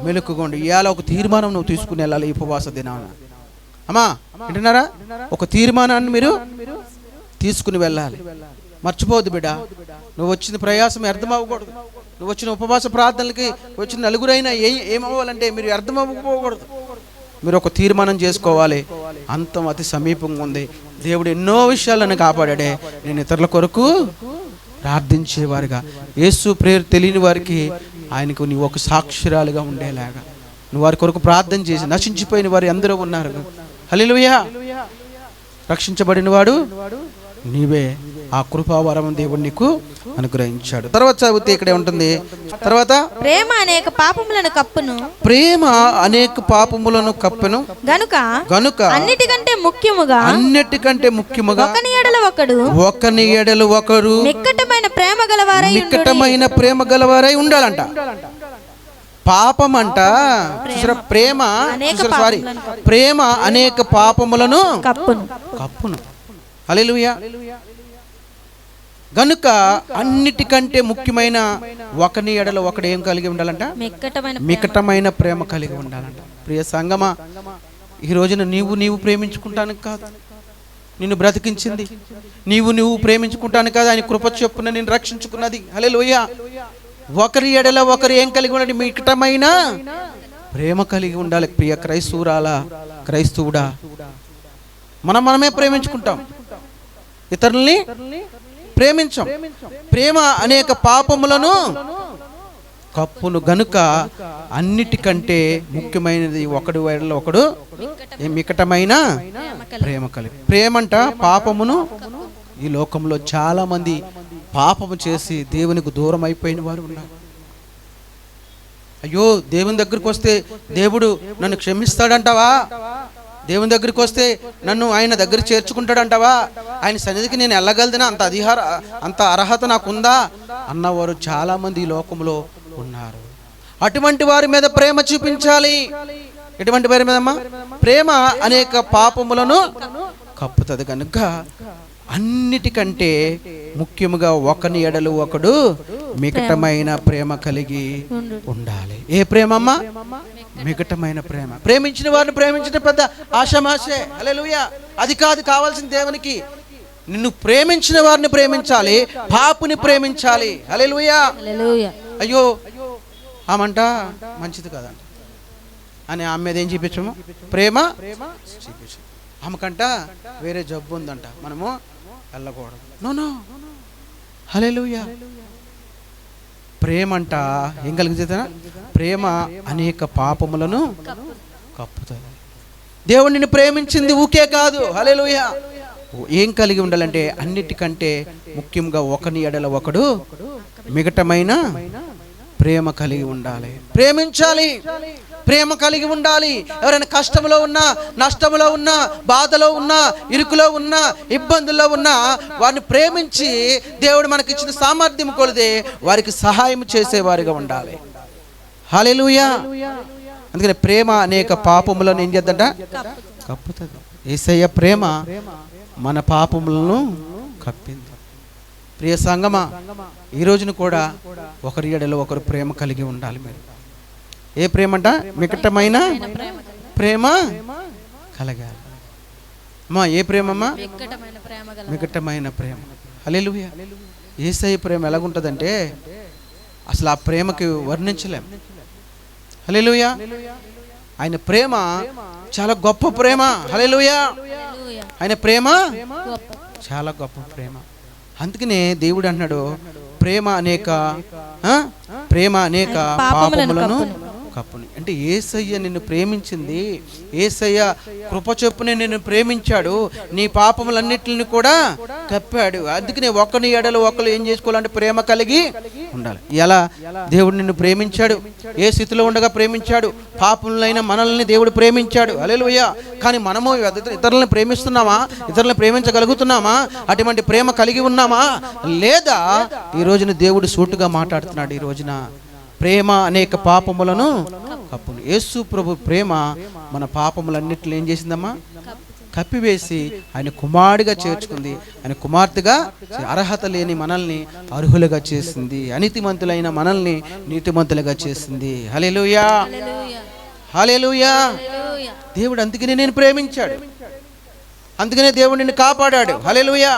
మెలకుగోండి. ఇవాళ ఒక తీర్మానం నువ్వు తీసుకుని వెళ్ళాలి ఈ ఉపవాస దినాన. అమ్మా వింటున్నారా? ఒక తీర్మానాన్ని మీరు తీసుకుని వెళ్ళాలి. మర్చిపోవద్దు బిడ్డ. నువ్వు వచ్చిన ప్రయాసం అర్థం అవ్వకూడదు. నువ్వు వచ్చిన ఉపవాస ప్రార్థనలకి వచ్చిన నలుగురైనా ఏమవ్వాలంటే మీరు అర్థం అవ్వకూడదు. మీరు ఒక తీర్మానం చేసుకోవాలి, అంతం అతి సమీపంగా ఉంది. దేవుడు ఎన్నో విషయాలను కాపాడాడే. నేను ఇతరుల కొరకు ప్రార్థించేవారుగా, యేసు ప్రేరు తెలియని వారికి ఆయనకు నీవు ఒక సాక్షురాలుగా ఉండేలాగా నువ్వు వారి కొరకు ప్రార్థన చేసి, నశించిపోయిన వారు ఎందరో ఉన్నారు. హల్లెలూయా. రక్షించబడిన వాడు నీవే. ఆ కృపావరం దేవుడు నీకు అనుగ్రహించాడు. తర్వాత చదివితే ఇక్కడే ఉంటుంది. తర్వాత ప్రేమ అనేక పాపములను కప్పును, ప్రేమ అనేక పాపములను కప్పును గనుక అన్నిటికంటే ముఖ్యముగా ఒకని ఎడల ఒకరు మిక్కటమైన ప్రేమ గలవారై ఉండాలంట. పాపం అంట ప్రేమ అనేక పాపములను కప్పును. హల్లెలూయా. గనుక అన్నిటికంటే ముఖ్యమైన ఒకని ఎడల ఒకడు ఏం కలిగి ఉండాలంట? మికటమైన ప్రేమ కలిగి ఉండాలంట. ప్రియ సంగమా, ఈ రోజున నీవు ప్రేమించుకుంటానికి కాదు నిన్ను బ్రతికించింది, నీవు ప్రేమించుకుంటానికి కాదు ఆయన కృప చొప్పున నేను రక్షించుకున్నది. హల్లెలూయా. ఒకరి ఎడల ఒకరు ఏం కలిగి ఉండాలి? మికటమైన ప్రేమ కలిగి ఉండాలి. ప్రియ క్రైస్తవుడా, మనమే ప్రేమించుకుంటాం, ఇతరుల్ని ప్రేమించం. ప్రేమ అనేక పాపములను కప్పును గనుక అన్నిటికంటే ముఖ్యమైనది ఒకడు ఎడల ఒకడు మికటమైన ప్రేమ కలిగి. ప్రేమంట పాపమును. ఈ లోకంలో చాలా మంది పాపము చేసి దేవునికి దూరం అయిపోయిన వారు ఉన్నారు. అయ్యో, దేవుని దగ్గరికి వస్తే దేవుడు నన్ను క్షమిస్తాడంటావా? దేవుని దగ్గరికి వస్తే నన్ను ఆయన దగ్గర చేర్చుకుంటాడంటావా? ఆయన సన్నిధికి నేను వెళ్ళగలదినా? అంత అర్హత నాకుందా అన్నవారు చాలా మంది ఈ లోకంలో ఉన్నారు. అటువంటి వారి మీద ప్రేమ చూపించాలి. ఎటువంటి వారి మీద అమ్మా? ప్రేమ అనేక పాపములను కప్పుతుంది కనుక అన్నిటికంటే ముఖ్యముగా ఒకని ఎడలు ఒకడు మికటమైన ప్రేమ కలిగి ఉండాలి. ఏ ప్రేమ అమ్మా? మికటమైన ప్రేమ. ప్రేమించిన వారిని ప్రేమించడం పెద్ద ఆషామాషే. హల్లెలూయా. అది కాదు కావాల్సిన దేవునికి. నిన్ను ప్రేమించిన వారిని ప్రేమించాలి, పాపుని ప్రేమించాలి. హల్లెలూయా. అయ్యో ఆమంట మంచిది కదా అని ఆమె మీద ఏం చూపించము? ప్రేమ చూపించము. ఆమెకంట వేరే జబ్బు ఉందంట, మనము వెళ్ళకూడదు. నో. హల్లెలూయా. ప్రేమ అంట ఏం కలిగితే? ప్రేమ అనేక పాపములను కప్పుతుంది. దేవుడు నిన్ను ప్రేమించింది ఊకే కాదు. హల్లెలూయా. ఏం కలిగి ఉండాలంటే అన్నిటికంటే ముఖ్యంగా ఒకని ఎడల ఒకడు మిగటమైన ప్రేమ కలిగి ఉండాలి. ప్రేమించాలి, ప్రేమ కలిగి ఉండాలి. ఎవరైనా కష్టంలో ఉన్నా, నష్టంలో ఉన్నా, బాధలో ఉన్నా, ఇరుకులో ఉన్నా, ఇబ్బందుల్లో ఉన్నా వారిని ప్రేమించి దేవుడు మనకి ఇచ్చిన సామర్థ్యం కొలిదే వారికి సహాయం చేసేవారిగా ఉండాలి. హల్లెలూయా. అందుకని ప్రేమ అనేక పాపములను ఏం చేద్దంట? కప్పుతుంది. యేసయ్య ప్రేమ మన పాపములను కప్పింది. ప్రియ సంగమా, ఈ రోజున కూడా ఒకరి ఎడలో ఒకరు ప్రేమ కలిగి ఉండాలి. మీరు ఏ ప్రేమ అంట? మికటమైన ప్రేమ కలగాలి. అమ్మా ఏ ప్రేమ అమ్మా? మికటమైన ప్రేమ. హల్లెలూయా. యేసయ్య ప్రేమ ఎలాగుంటుందంటే అసలు ఆ ప్రేమకి వర్ణించలేం. హల్లెలూయా. ఆయన ప్రేమ చాలా గొప్ప ప్రేమ. హల్లెలూయా. ఆయన ప్రేమ చాలా గొప్ప ప్రేమ. అందుకనే దేవుడు అన్నాడు ప్రేమ అనేక పాపములను కప్పుని. అంటే యేసయ్య నిన్ను ప్రేమించింది, యేసయ్య కృప చొప్పునే నిన్ను ప్రేమించాడు, నీ పాపములన్నిటిని కూడా కప్పాడు. అందుకనే ఒకని ఎడలు ఒకరు ఏం చేసుకోవాలంటే ప్రేమ కలిగి ఉండాలి. ఎలా దేవుడు నిన్ను ప్రేమించాడు? ఏ స్థితిలో ఉండగా ప్రేమించాడు? పాపములైన మనల్ని దేవుడు ప్రేమించాడు. హల్లెలూయా. కానీ మనము ఇతరులను ప్రేమిస్తున్నామా? ఇతరులను ప్రేమించగలుగుతున్నామా? అటువంటి ప్రేమ కలిగి ఉన్నామా? లేదా ఈ రోజున దేవుడు సూటుగా మాట్లాడుతున్నాడు. ఈ రోజున ప్రేమ అనేక పాపములను కప్పును. యేసు ప్రభు ప్రేమ మన పాపములన్నిటిని ఏం చేసిందమ్మా? కప్పివేసి ఆయన కుమారుడిగా చేర్చుకుంది. ఆయన కుమార్తెగా అర్హత లేని మనల్ని అర్హులుగా చేసింది. అనీతిమంతులైన మనల్ని నీతిమంతులుగా చేసింది. హల్లెలూయా. హల్లెలూయా. దేవుడు అందుకనే నేను ప్రేమించాడు, అందుకనే దేవుడు నిన్ను కాపాడాడు. హల్లెలూయా.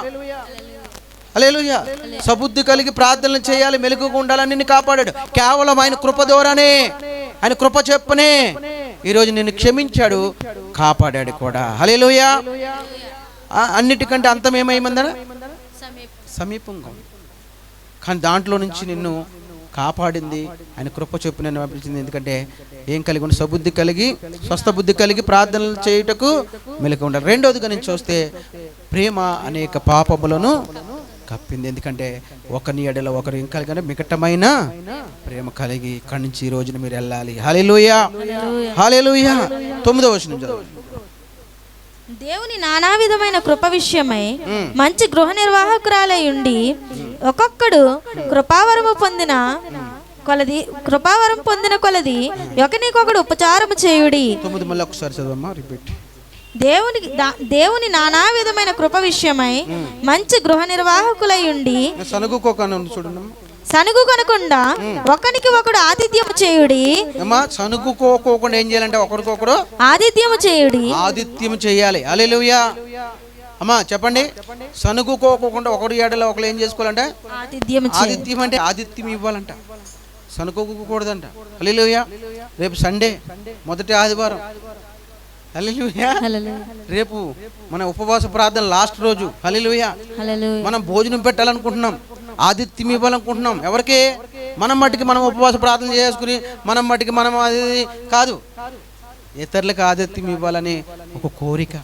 హల్లెలూయా. సబుద్ధి కలిగి ప్రార్థనలు చేయాలి, మెలకుగా ఉండాలని నిన్ను కాపాడాడు. కేవలం ఆయన కృప ద్వారానే, ఆయన కృప చెప్పునే ఈరోజు నిన్ను క్షమించాడు, కాపాడాడు కూడా. హల్లెలూయా. అన్నిటికంటే అంతం ఏమైందన? సమీపంగా. కానీ దాంట్లో నుంచి నిన్ను కాపాడింది ఆయన కృప చొప్పున నన్ను పంపించింది. ఎందుకంటే ఏం కలిగి ఉండి? సబుద్ధి కలిగి, స్వస్థ బుద్ధి కలిగి ప్రార్థనలు చేయుటకు మెలకుగా ఉండాలి. రెండోదిగా నుంచి చూస్తే ప్రేమ అనేక పాపములను కప్పింది. ఎందుకంటే ఒకని ఎడల ఒకరు ఏం కలిగి మికటమైన ప్రేమ కలిగి ఇక్కడి నుంచి ఈ రోజున మీరు వెళ్ళాలి. హల్లెలూయా. హల్లెలూయా. 9వ వచనం చదువు. దేవుని నానా విధమైన కృప విషయమై మంచి గృహ నిర్వాహకురాలై ఉండి ఒక్కొక్కడు కృపావరం పొందిన కొలది ఒకనికొకడు ఉపచారము చేయుడి. 9 మళ్ళీ ఒకసారి చదవమ్మా, రిపీట్. దేవుని నానా విధమైన కృప విషయమై మంచి గృహ నిర్వాహకులై ఉండి సనుగు కొనకుండా ఒకనికి ఒకడు ఆతిథ్యము చేయుడి. సనుగుకోకుండా ఏం చేయాలంటే ఒకరికొకడు ఆతిథ్యము చేయుడి. ఆతిథ్యం చేయాలి. హల్లెలూయా. అమ్మా చెప్పండి. సనుగుకోకుండా ఒకడు ఏడలో ఒకరు ఏం చేసుకోవాలంటే ఆతిథ్యం అంటే ఆతిథ్యం ఇవ్వాలంట, సనుకోకూడదంట. హల్లెలూయా. రేపు సండే, మొదటి ఆదివారం. హల్లెలూయా. రేపు మన ఉపవాస ప్రార్థన లాస్ట్ రోజు. హల్లెలూయా. మనం భోజనం పెట్టాలనుకుంటున్నాం, ఆతిథ్యం ఇవ్వాలనుకుంటున్నాం. ఎవరికి? మనం మట్టికి మనం ఉపవాస ప్రార్థన చేసుకుని మనం మట్టికి మనం అది కాదు, ఇతరులకు ఆతిథ్యం ఇవ్వాలని ఒక కోరిక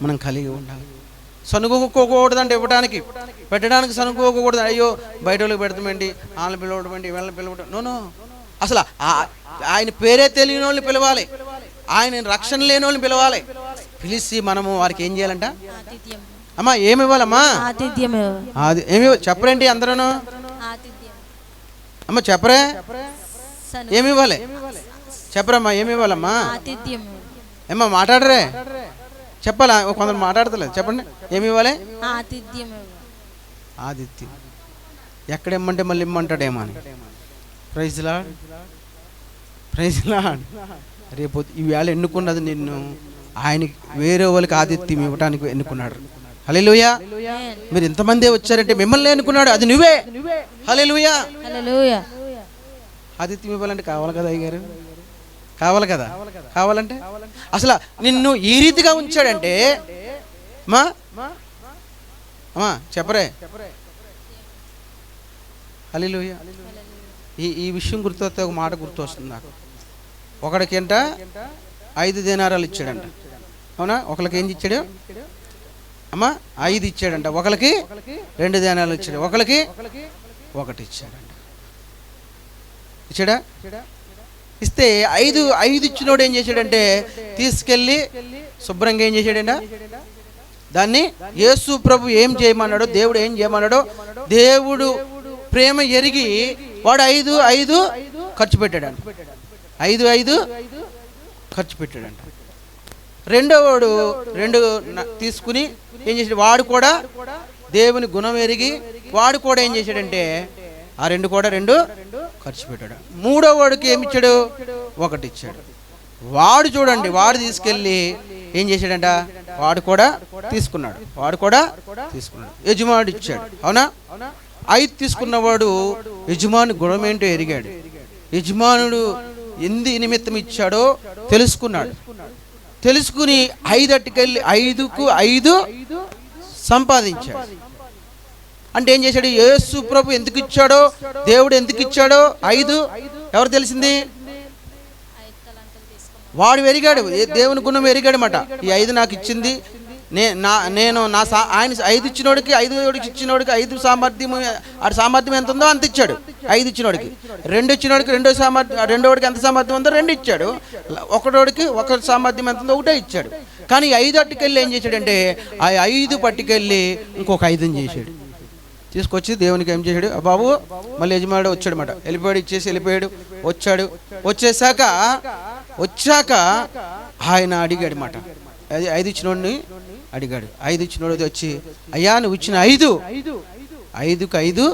మనం కలిగి ఉండాలి. సనుకోకూడదంటే ఇవ్వడానికి, పెట్టడానికి సనుకోకూడదు. అయ్యో బయట వాళ్ళకి పెడతామండి, వాళ్ళని పిలవడమండి, వీళ్ళని పిలవడం. నో. అసలు ఆయన పేరే తెలియని వాళ్ళని పిలవాలి, ఆయన రక్షణ లేని వాళ్ళని పిలవాలి. పిలిచి మనము వారికి ఏం చేయాలంట? అమ్మా ఏమి ఇవ్వాలమ్మా? ఏమి చెప్పరేంటి అందరూ? అమ్మ చెప్పరే? ఏమి ఇవ్వాలి చెప్పరమ్మా, ఏమి ఇవ్వాలమ్మా? ఆతిథ్యం. ఏమ్మా మాట్లాడరే, చెప్పాలా? కొందరు మాట్లాడతలేదు, చెప్పండి. ఏమి ఇవ్వాలి? ఆతిథ్యం. ఆదిత్యం. ఎక్కడ ఇమ్మంటే మళ్ళీ ఇమ్మంటాడేమో అని. Praise Lord, praise Lord. రేపు ఈవేళ ఎన్నుకున్నది నిన్ను ఆయనకి వేరే వాళ్ళకి ఆతిథ్యం ఇవ్వడానికి ఎన్నుకున్నాడు. హల్లెలూయా. మీరు ఇంతమందే వచ్చారంటే మిమ్మల్ని ఎన్నుకున్నాడు, అది నువ్వే. హల్లెలూయా. హల్లెలూయా. ఆతిథ్యం ఇవ్వాలంటే కావాలి కదా అయ్యగారు, కావాలి కదా. కావాలంటే అసలు నిన్ను ఈ రీతిగా ఉంచాడంటే మా అమ్మా చెప్పరే. హల్లెలూయా. ఈ విషయం గుర్తొస్తే ఒక మాట గుర్తు వస్తుంది నాకు. ఒకడికింట 5 దేనారాలు ఇచ్చాడంట, అవునా? ఒకరికి ఏం ఇచ్చాడు అమ్మా? 5 ఇచ్చాడంట. ఒకరికి 2 దేనారాలు ఇచ్చాడు, ఒకరికి 1 ఇచ్చాడంట. ఇచ్చాడా? ఇస్తే 5 ఇచ్చినోడు ఏం చేశాడంటే తీసుకెళ్ళి శుభ్రంగా ఏం చేశాడంట, దాన్ని యేసు ప్రభు ఏం చేయమన్నాడో, దేవుడు ఏం చేయమన్నాడో, దేవుడు ప్రేమ ఎరిగి వాడు 5 ఖర్చు పెట్టాడంట. 5 ఖర్చు పెట్టాడంట. రెండోవాడు 2 తీసుకుని ఏం చేశాడు, వాడు కూడా దేవుని గుణం ఎరిగి వాడు కూడా ఏం చేశాడంటే ఆ 2 కూడా 2 ఖర్చు పెట్టాడు. మూడో వాడికి ఏమి ఇచ్చాడు? 1 ఇచ్చాడు. వాడు చూడండి, వాడు తీసుకెళ్ళి ఏం చేశాడంట, వాడు కూడా తీసుకున్నాడు, వాడు కూడా తీసుకున్నాడు. యజమానుడు ఇచ్చాడు, అవునా? 5 తీసుకున్నవాడు యజమాని గుణం ఏంటో ఎరిగాడు. యజమానుడు ఎందు నిమిత్తం ఇచ్చాడో తెలుసుకున్నాడు. తెలుసుకుని 5 అట్టుకెళ్ళి 5కు 5 సంపాదించాడు. అంటే ఏం చేశాడు? యేసు ప్రభు ఎందుకు ఇచ్చాడో, దేవుడు ఎందుకు ఇచ్చాడో 5 ఎవరు తెలిసింది? వాడు ఎరిగాడు, దేవుని గుణం ఎరిగాడు అన్నమాట. ఈ 5 నాకు ఇచ్చింది, నేను ఆయన 5 ఇచ్చినోడికి 5 ఇచ్చినోడికి 5 సామర్థ్యం, ఆ సామర్థ్యం ఎంత ఉందో అంత ఇచ్చాడు. 5 ఇచ్చినోడికి 2 ఇచ్చినోడికి 2 సామర్థ్యం, రెండోడికి ఎంత సామర్థ్యం ఉందో 2 ఇచ్చాడు. ఒకటోడికి 1 సామర్థ్యం ఎంత ఉందో 1 ఇచ్చాడు. కానీ 5 అట్టుకెళ్ళి ఏం చేశాడంటే ఆ 5 పట్టుకెళ్ళి ఇంకొక 5 చేశాడు. తీసుకొచ్చి దేవునికి ఏం చేశాడు, బాబు మళ్ళీ యజమానుడు వచ్చాడు అన్నమాట. వెళ్ళిపోయాడు, ఇచ్చేసి వెళ్ళిపోయాడు. వచ్చాక ఆయన అడిగాడు అన్నమాట. 5 ఇచ్చినోడిని అడిగాడు. 5 ఇచ్చినోడు వచ్చి, అయ్యా నువ్వు ఇచ్చిన 5కు 5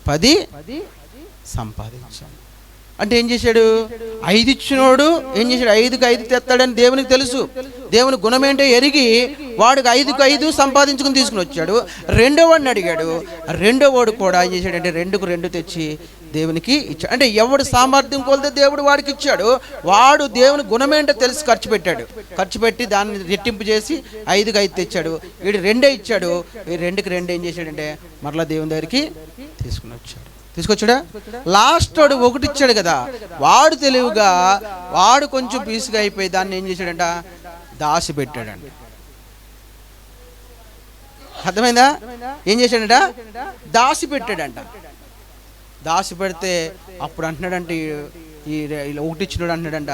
10 సంపాదించాడు. అంటే ఏం చేశాడు? 5 ఇచ్చినోడు ఏం చేశాడు? 5కు 5 తెస్తాడని దేవునికి తెలుసు. దేవుని గుణం ఏంటో ఎరిగి వాడికి 5కు 5 సంపాదించుకుని తీసుకుని వచ్చాడు. రెండో వాడిని అడిగాడు. రెండో వాడు కూడా ఏం చేశాడంటే 2కు 2 తెచ్చి దేవునికి ఇచ్చాడు. అంటే ఎవడు సామర్థ్యం కొలితే దేవుడు వాడికి ఇచ్చాడు. వాడు దేవుని గుణం ఏంటో తెలిసి ఖర్చు పెట్టాడు. ఖర్చు పెట్టి దాన్ని రెట్టింపు చేసి 5కు 5 తెచ్చాడు. వీడు 2 ఇచ్చాడు. ఈ 2కి 2 ఏం చేశాడంటే మరలా దేవుని దగ్గరికి తీసుకొచ్చాడా? లాస్ట్ వాడు 1 ఇచ్చాడు కదా, వాడు తెలివిగా వాడు కొంచెం పీసుగా అయిపోయి దాన్ని ఏం చేశాడంట, దాసి పెట్టాడంట. అర్థమైందా? ఏం చేశాడంట? దాసి పెట్టాడంట. దాసి పెడితే అప్పుడు అంటున్నాడంటే ఈ 1 ఇచ్చినాడు అంటున్నాడంట,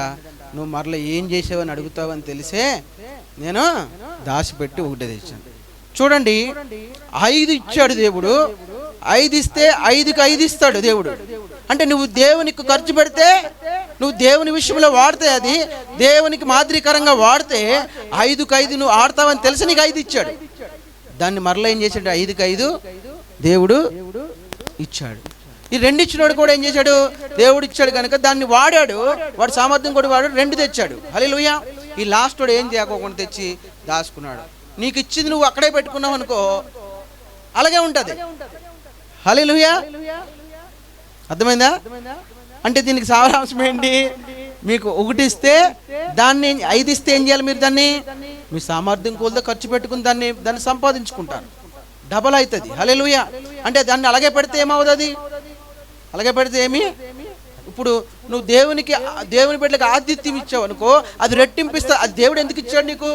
నువ్వు మరలా ఏం చేసావని అడుగుతావని తెలిసే నేను దాసి పెట్టి 1 తెచ్చాను. చూడండి, 5 ఇచ్చాడు దేవుడు. 5 ఇస్తే 5కు 5 ఇస్తాడు దేవుడు. అంటే నువ్వు దేవునికి ఖర్చు పెడితే, నువ్వు దేవుని విషయంలో వాడితే, అది దేవునికి మాదిరికరంగా వాడితే 5కు 5 నువ్వు ఆడతావని తెలిసి నీకు 5 ఇచ్చాడు. దాన్ని మరలా ఏం చేశాడు? 5కు 5 దేవుడు ఇచ్చాడు. ఈ 2 ఇచ్చినోడు కూడా ఏం చేశాడు? దేవుడు ఇచ్చాడు కనుక దాన్ని వాడాడు. వాడు సామర్థ్యం కూడా వాడాడు, 2 తెచ్చాడు. హల్లెలూయా. ఈ లాస్ట్ వాడు ఏం చేయకోకుండా తెచ్చి దాచుకున్నాడు. నీకు ఇచ్చింది నువ్వు అక్కడే పెట్టుకున్నావు అనుకో, అలాగే ఉంటుంది. హల్లెలూయా. అర్థమైందా? అంటే దీనికి సారాంశం ఏంటి? మీకు 1 ఇస్తే దాన్ని 5 ఇస్తే ఏం చేయాలి? మీరు దాన్ని మీ సామర్థ్యం కొలత ఖర్చు పెట్టుకుని దాన్ని సంపాదించుకుంటారు, డబల్ అవుతుంది. హల్లెలూయా. అంటే దాన్ని అలాగే పెడితే ఏమవుతుంది? అలాగే పెడితే ఏమి? ఇప్పుడు నువ్వు దేవుని బిడ్డలకు ఆతిథ్యం ఇచ్చావు అనుకో, అది రెట్టింపిస్తా. అది దేవుడు ఎందుకు ఇచ్చాడు నీకు?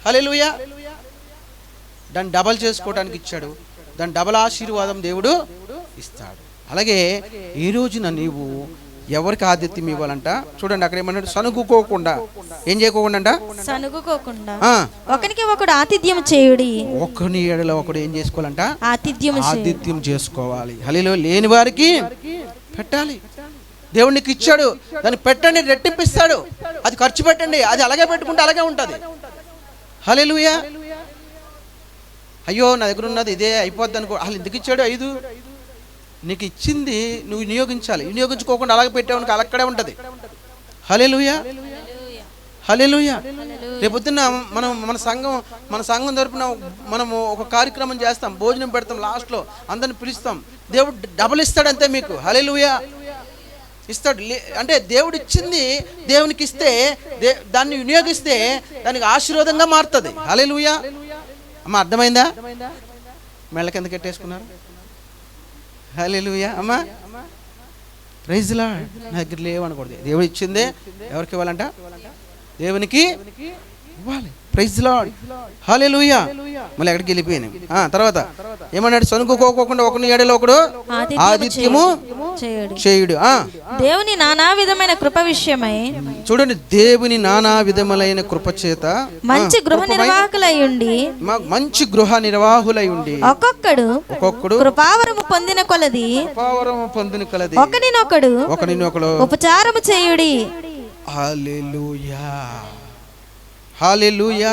హల్లెలూయా. దాన్ని డబల్ చేసుకోవడానికి ఇచ్చాడు. దాని డబల్ ఆశీర్వాదం దేవుడు ఇస్తాడు. అలాగే ఈ రోజున నీవు ఎవరికి ఆతిథ్యం ఇవ్వాలంట? చూడండి, అక్కడ ఏమన్నాడు? సనుగుకోకుండా. ఏం చేయకోకుండా? సనుగుకోకుండా ఒకరికి ఒకడు ఆతిథ్యం చేయుడి. ఒకని ఎడల ఒకడు ఏం చేసుకోవాలంట? ఆతిథ్యం చేసుకోవాలి. హల్లెలూయా. లేని వారికి పెట్టాలి. దేవుడు నీకు ఇచ్చాడు, దాన్ని పెట్టండి, రెట్టింపిస్తాడు. అది ఖర్చు పెట్టండి, అది అలాగే పెట్టుకుంటే అలాగే ఉంటుంది. హల్లెలూయా. అయ్యో నా దగ్గర ఉన్నది ఇదే అయిపోద్ది అనుకో, అసలు ఎందుకు ఇచ్చాడు 5? నీకు ఇచ్చింది నువ్వు వినియోగించాలి. వినియోగించుకోకుండా అలాగే పెట్టావు, అక్కడే ఉంటుంది. హల్లెలూయా, హల్లెలూయా. రేపొద్దున్న మన సంఘం తరపున మనము ఒక కార్యక్రమం చేస్తాం, భోజనం పెడతాం, లాస్ట్లో అందరిని పిలుస్తాం. దేవుడు డబుల్ ఇస్తాడంతే మీకు. హల్లెలూయా, ఇస్తాడు. అంటే దేవుడు ఇచ్చింది దేవునికి ఇస్తే, దాన్ని వినియోగిస్తే దానికి ఆశీర్వాదంగా మారుతుంది. హల్లెలూయా. అమ్మ అర్థమైందా? మెళ్ళ కింద కట్టేసుకున్నారు. హల్లెలూయా. అమ్మా ప్రైజ్ లార్డ్. నా దగ్గర లేవనకూడదు. దేవుడు ఇచ్చిందే ఎవరికి ఇవ్వాలంట? దేవునికి ఇవ్వాలి. Praise Lord. హల్లెలూయా. మళ్ళీ ఎక్కడికి వెళ్ళిపోయాను. తర్వాత ఏమన్నాడు? సనుకోకోకుండా ఒకని ఏడలో ఒకడు ఆదిత్యము చేయుడు. దేవుని నానా విధమైన కృప విషయమై, చూడండి, దేవుని నానా విధములైన కృప చేత మంచి గృహ నిర్వాహకులై ఉండి, మంచి గృహ నిర్వాహులై ఉండి, ఒక్కొక్కడు కృపావరము పొందిన కొలది ఒకనినొకడు ఉపచారము చేయుడి. హల్లెలూయా, హల్లెలూయా.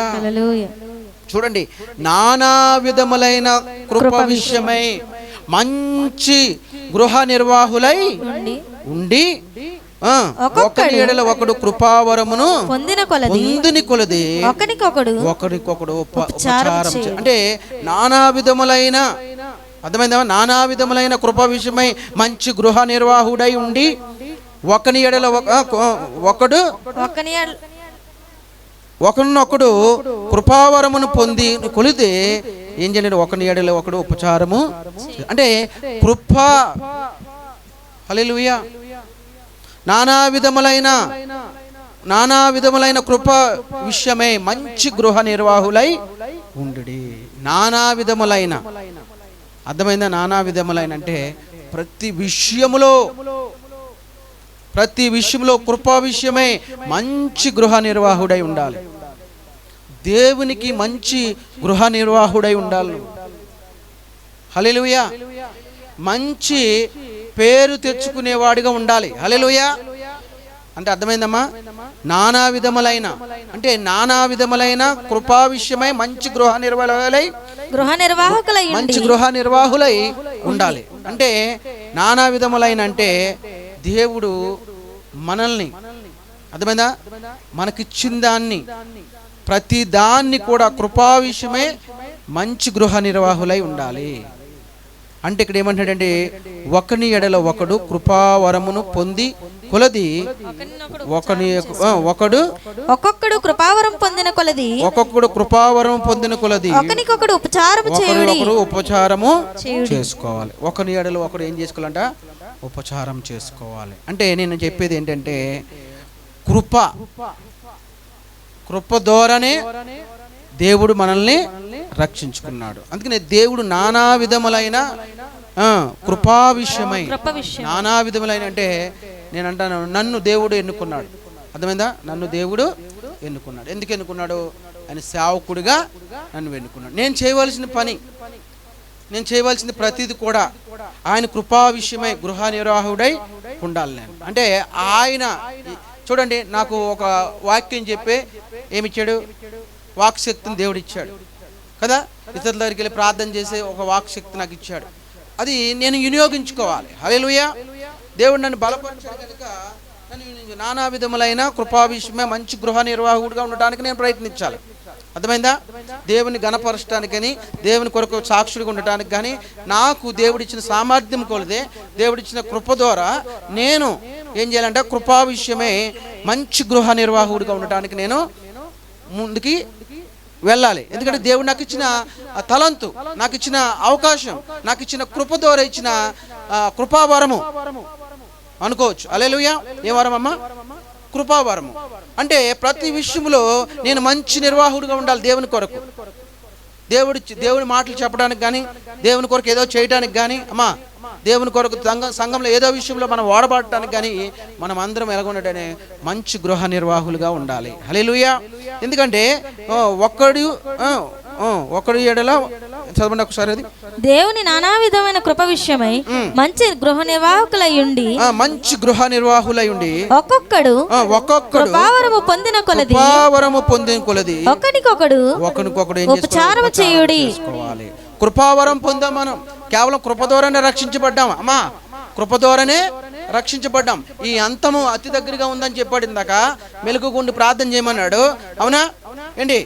చూడండి, నానా విధములైన కృప విషయమై మంచి గృహ నిర్వాహులై ఉండి ఒకని ఎడల ఒకడు కృపావరమును పొందిన కొలది ఒకరికొకడు ఉపచారం. అంటే నానా విధములైన, అర్థమైందా? నానా విధములైన కృప విషయమై మంచి గృహ నిర్వాహుడై ఉండి ఒకని ఎడల ఒకరినొకడు కృపావరమును పొంది కొలితే ఏం చేయాలి? ఒకని ఎడల ఒకడు ఉపచారము. అంటే కృప. హల్లెలూయా. నానా విధములైన కృప విషయమై మంచి గృహ నిర్వాహులై ఉండుడి. నానా విధములైన, అర్థమైందా? నానా విధములైన అంటే ప్రతి విషయంలో కృపా విషయమై మంచి గృహ నిర్వాహుడై ఉండాలి. దేవునికి మంచి గృహ నిర్వాహుడై ఉండాలి. హల్లెలూయా. మంచి పేరు తెచ్చుకునేవాడిగా ఉండాలి. హల్లెలూయా. అంటే అర్థమైందమ్మా? నానా విధములైన అంటే నానా విధములైన కృపా విషయమై మంచి గృహ నిర్వాహులై ఉండాలి. అంటే నానా విధములైన అంటే దేవుడు మనల్ని, అర్థమైందా, మనకిచ్చిన దాన్ని ప్రతి దాన్ని కూడా కృపా విషయమే మంచి గృహ నిర్వాహులై ఉండాలి. అంటే ఇక్కడ ఏమంటాడంటే ఒకని ఎడల ఒకడు కృపావరమును పొంది కొలది ఒక్కొక్కడు కృపావరం పొందిన కొలది ఒకరికొకడు ఉపచారము చేసుకోవాలి. ఒకని ఎడల ఒకడు ఏం చేసుకోవాలంట? ఉపచారం చేసుకోవాలి. అంటే నేను చెప్పేది ఏంటంటే కృప ద్వారానే దేవుడు మనల్ని రక్షించుకున్నాడు. అందుకనే దేవుడు నానా విధములైన కృపా విషయమై, నానా విధములైన అంటే నేను అంటాను, నన్ను దేవుడు ఎన్నుకున్నాడు. అర్థమైందా? నన్ను దేవుడు ఎన్నుకున్నాడు. ఎందుకు ఎన్నుకున్నాడు? ఆయన సేవకుడిగా నన్ను ఎన్నుకున్నాడు. నేను చేయవలసింది ప్రతిది కూడా ఆయన కృపా విషయమై గృహ నిర్వాహుడై ఉండాలి నేను. అంటే ఆయన చూడండి, నాకు ఒక వాక్యం చెప్పే ఏమిచ్చాడు? వాక్శక్తిని దేవుడు ఇచ్చాడు కదా. ఇతరుల దగ్గరికి వెళ్ళి ప్రార్థన చేసే ఒక వాక్శక్తి నాకు ఇచ్చాడు. అది నేను వినియోగించుకోవాలి. హల్లెలూయా. దేవుడు నన్ను బలపరిచాడు కనుక నన్ను నానా విధములైన కృపా విషయమే మంచి గృహ నిర్వాహకుడిగా ఉండటానికి నేను ప్రయత్నించాలి. అర్థమైందా? దేవుని గణపరచడానికని, దేవుని కొరకు సాక్షుడిగా ఉండటానికి కానీ నాకు దేవుడిచ్చిన సామర్థ్యం కొలిదే, దేవుడిచ్చిన కృప ద్వారా నేను ఏం చేయాలంటే కృపా విషయమే మంచి గృహ నిర్వాహకుడిగా ఉండటానికి నేను ముందుకి వెళ్ళాలి. ఎందుకంటే దేవుడు నాకు ఇచ్చిన తలంతు, నాకు ఇచ్చిన అవకాశం, నాకు ఇచ్చిన కృప ద్వారా ఇచ్చిన కృపావరము అనుకోవచ్చు. హల్లెలూయా. ఏ వరం అమ్మా? కృపావరము. అంటే ప్రతి విషయంలో నేను మంచి నిర్వాహకుడిగా ఉండాలి దేవుని కొరకు. దేవుని మాటలు చెప్పడానికి కానీ, దేవుని కొరకు ఏదో చేయడానికి కానీ, అమ్మా దేవుని కొరకు సంఘంలో ఏదో విషయంలో మనం వాడబడటానికి కానీ మనం అందరం ఎలాగొండటనే మంచి గృహ నిర్వాహులుగా ఉండాలి. హల్లెలూయా. ఎందుకంటే ఒకడి ఎడల చదవండి ఒకసారి అది. దేవుని నానా విధమైన కృప విషయమై మంచి గృహ నిర్వాహకులై ఉండి, మంచి గృహ నిర్వాహులై ఉండి ఒక్కొక్కడు కృపావరము పొందిన కొలది ఒకరికొకడు ఉపచారము చేయుడి. కృపావరం పొందాం మనం. కేవలం కృప ద్వారానే రక్షించబడ్డాం అమ్మా, కృప ద్వారానే రక్షించబడ్డాం. ఈ అంతము అతి దగ్గరగా ఉందని చెప్పాడు ఇందాక. మెలకుగుండి ప్రార్థన చేయమన్నాడు, అవునా ఏంటి?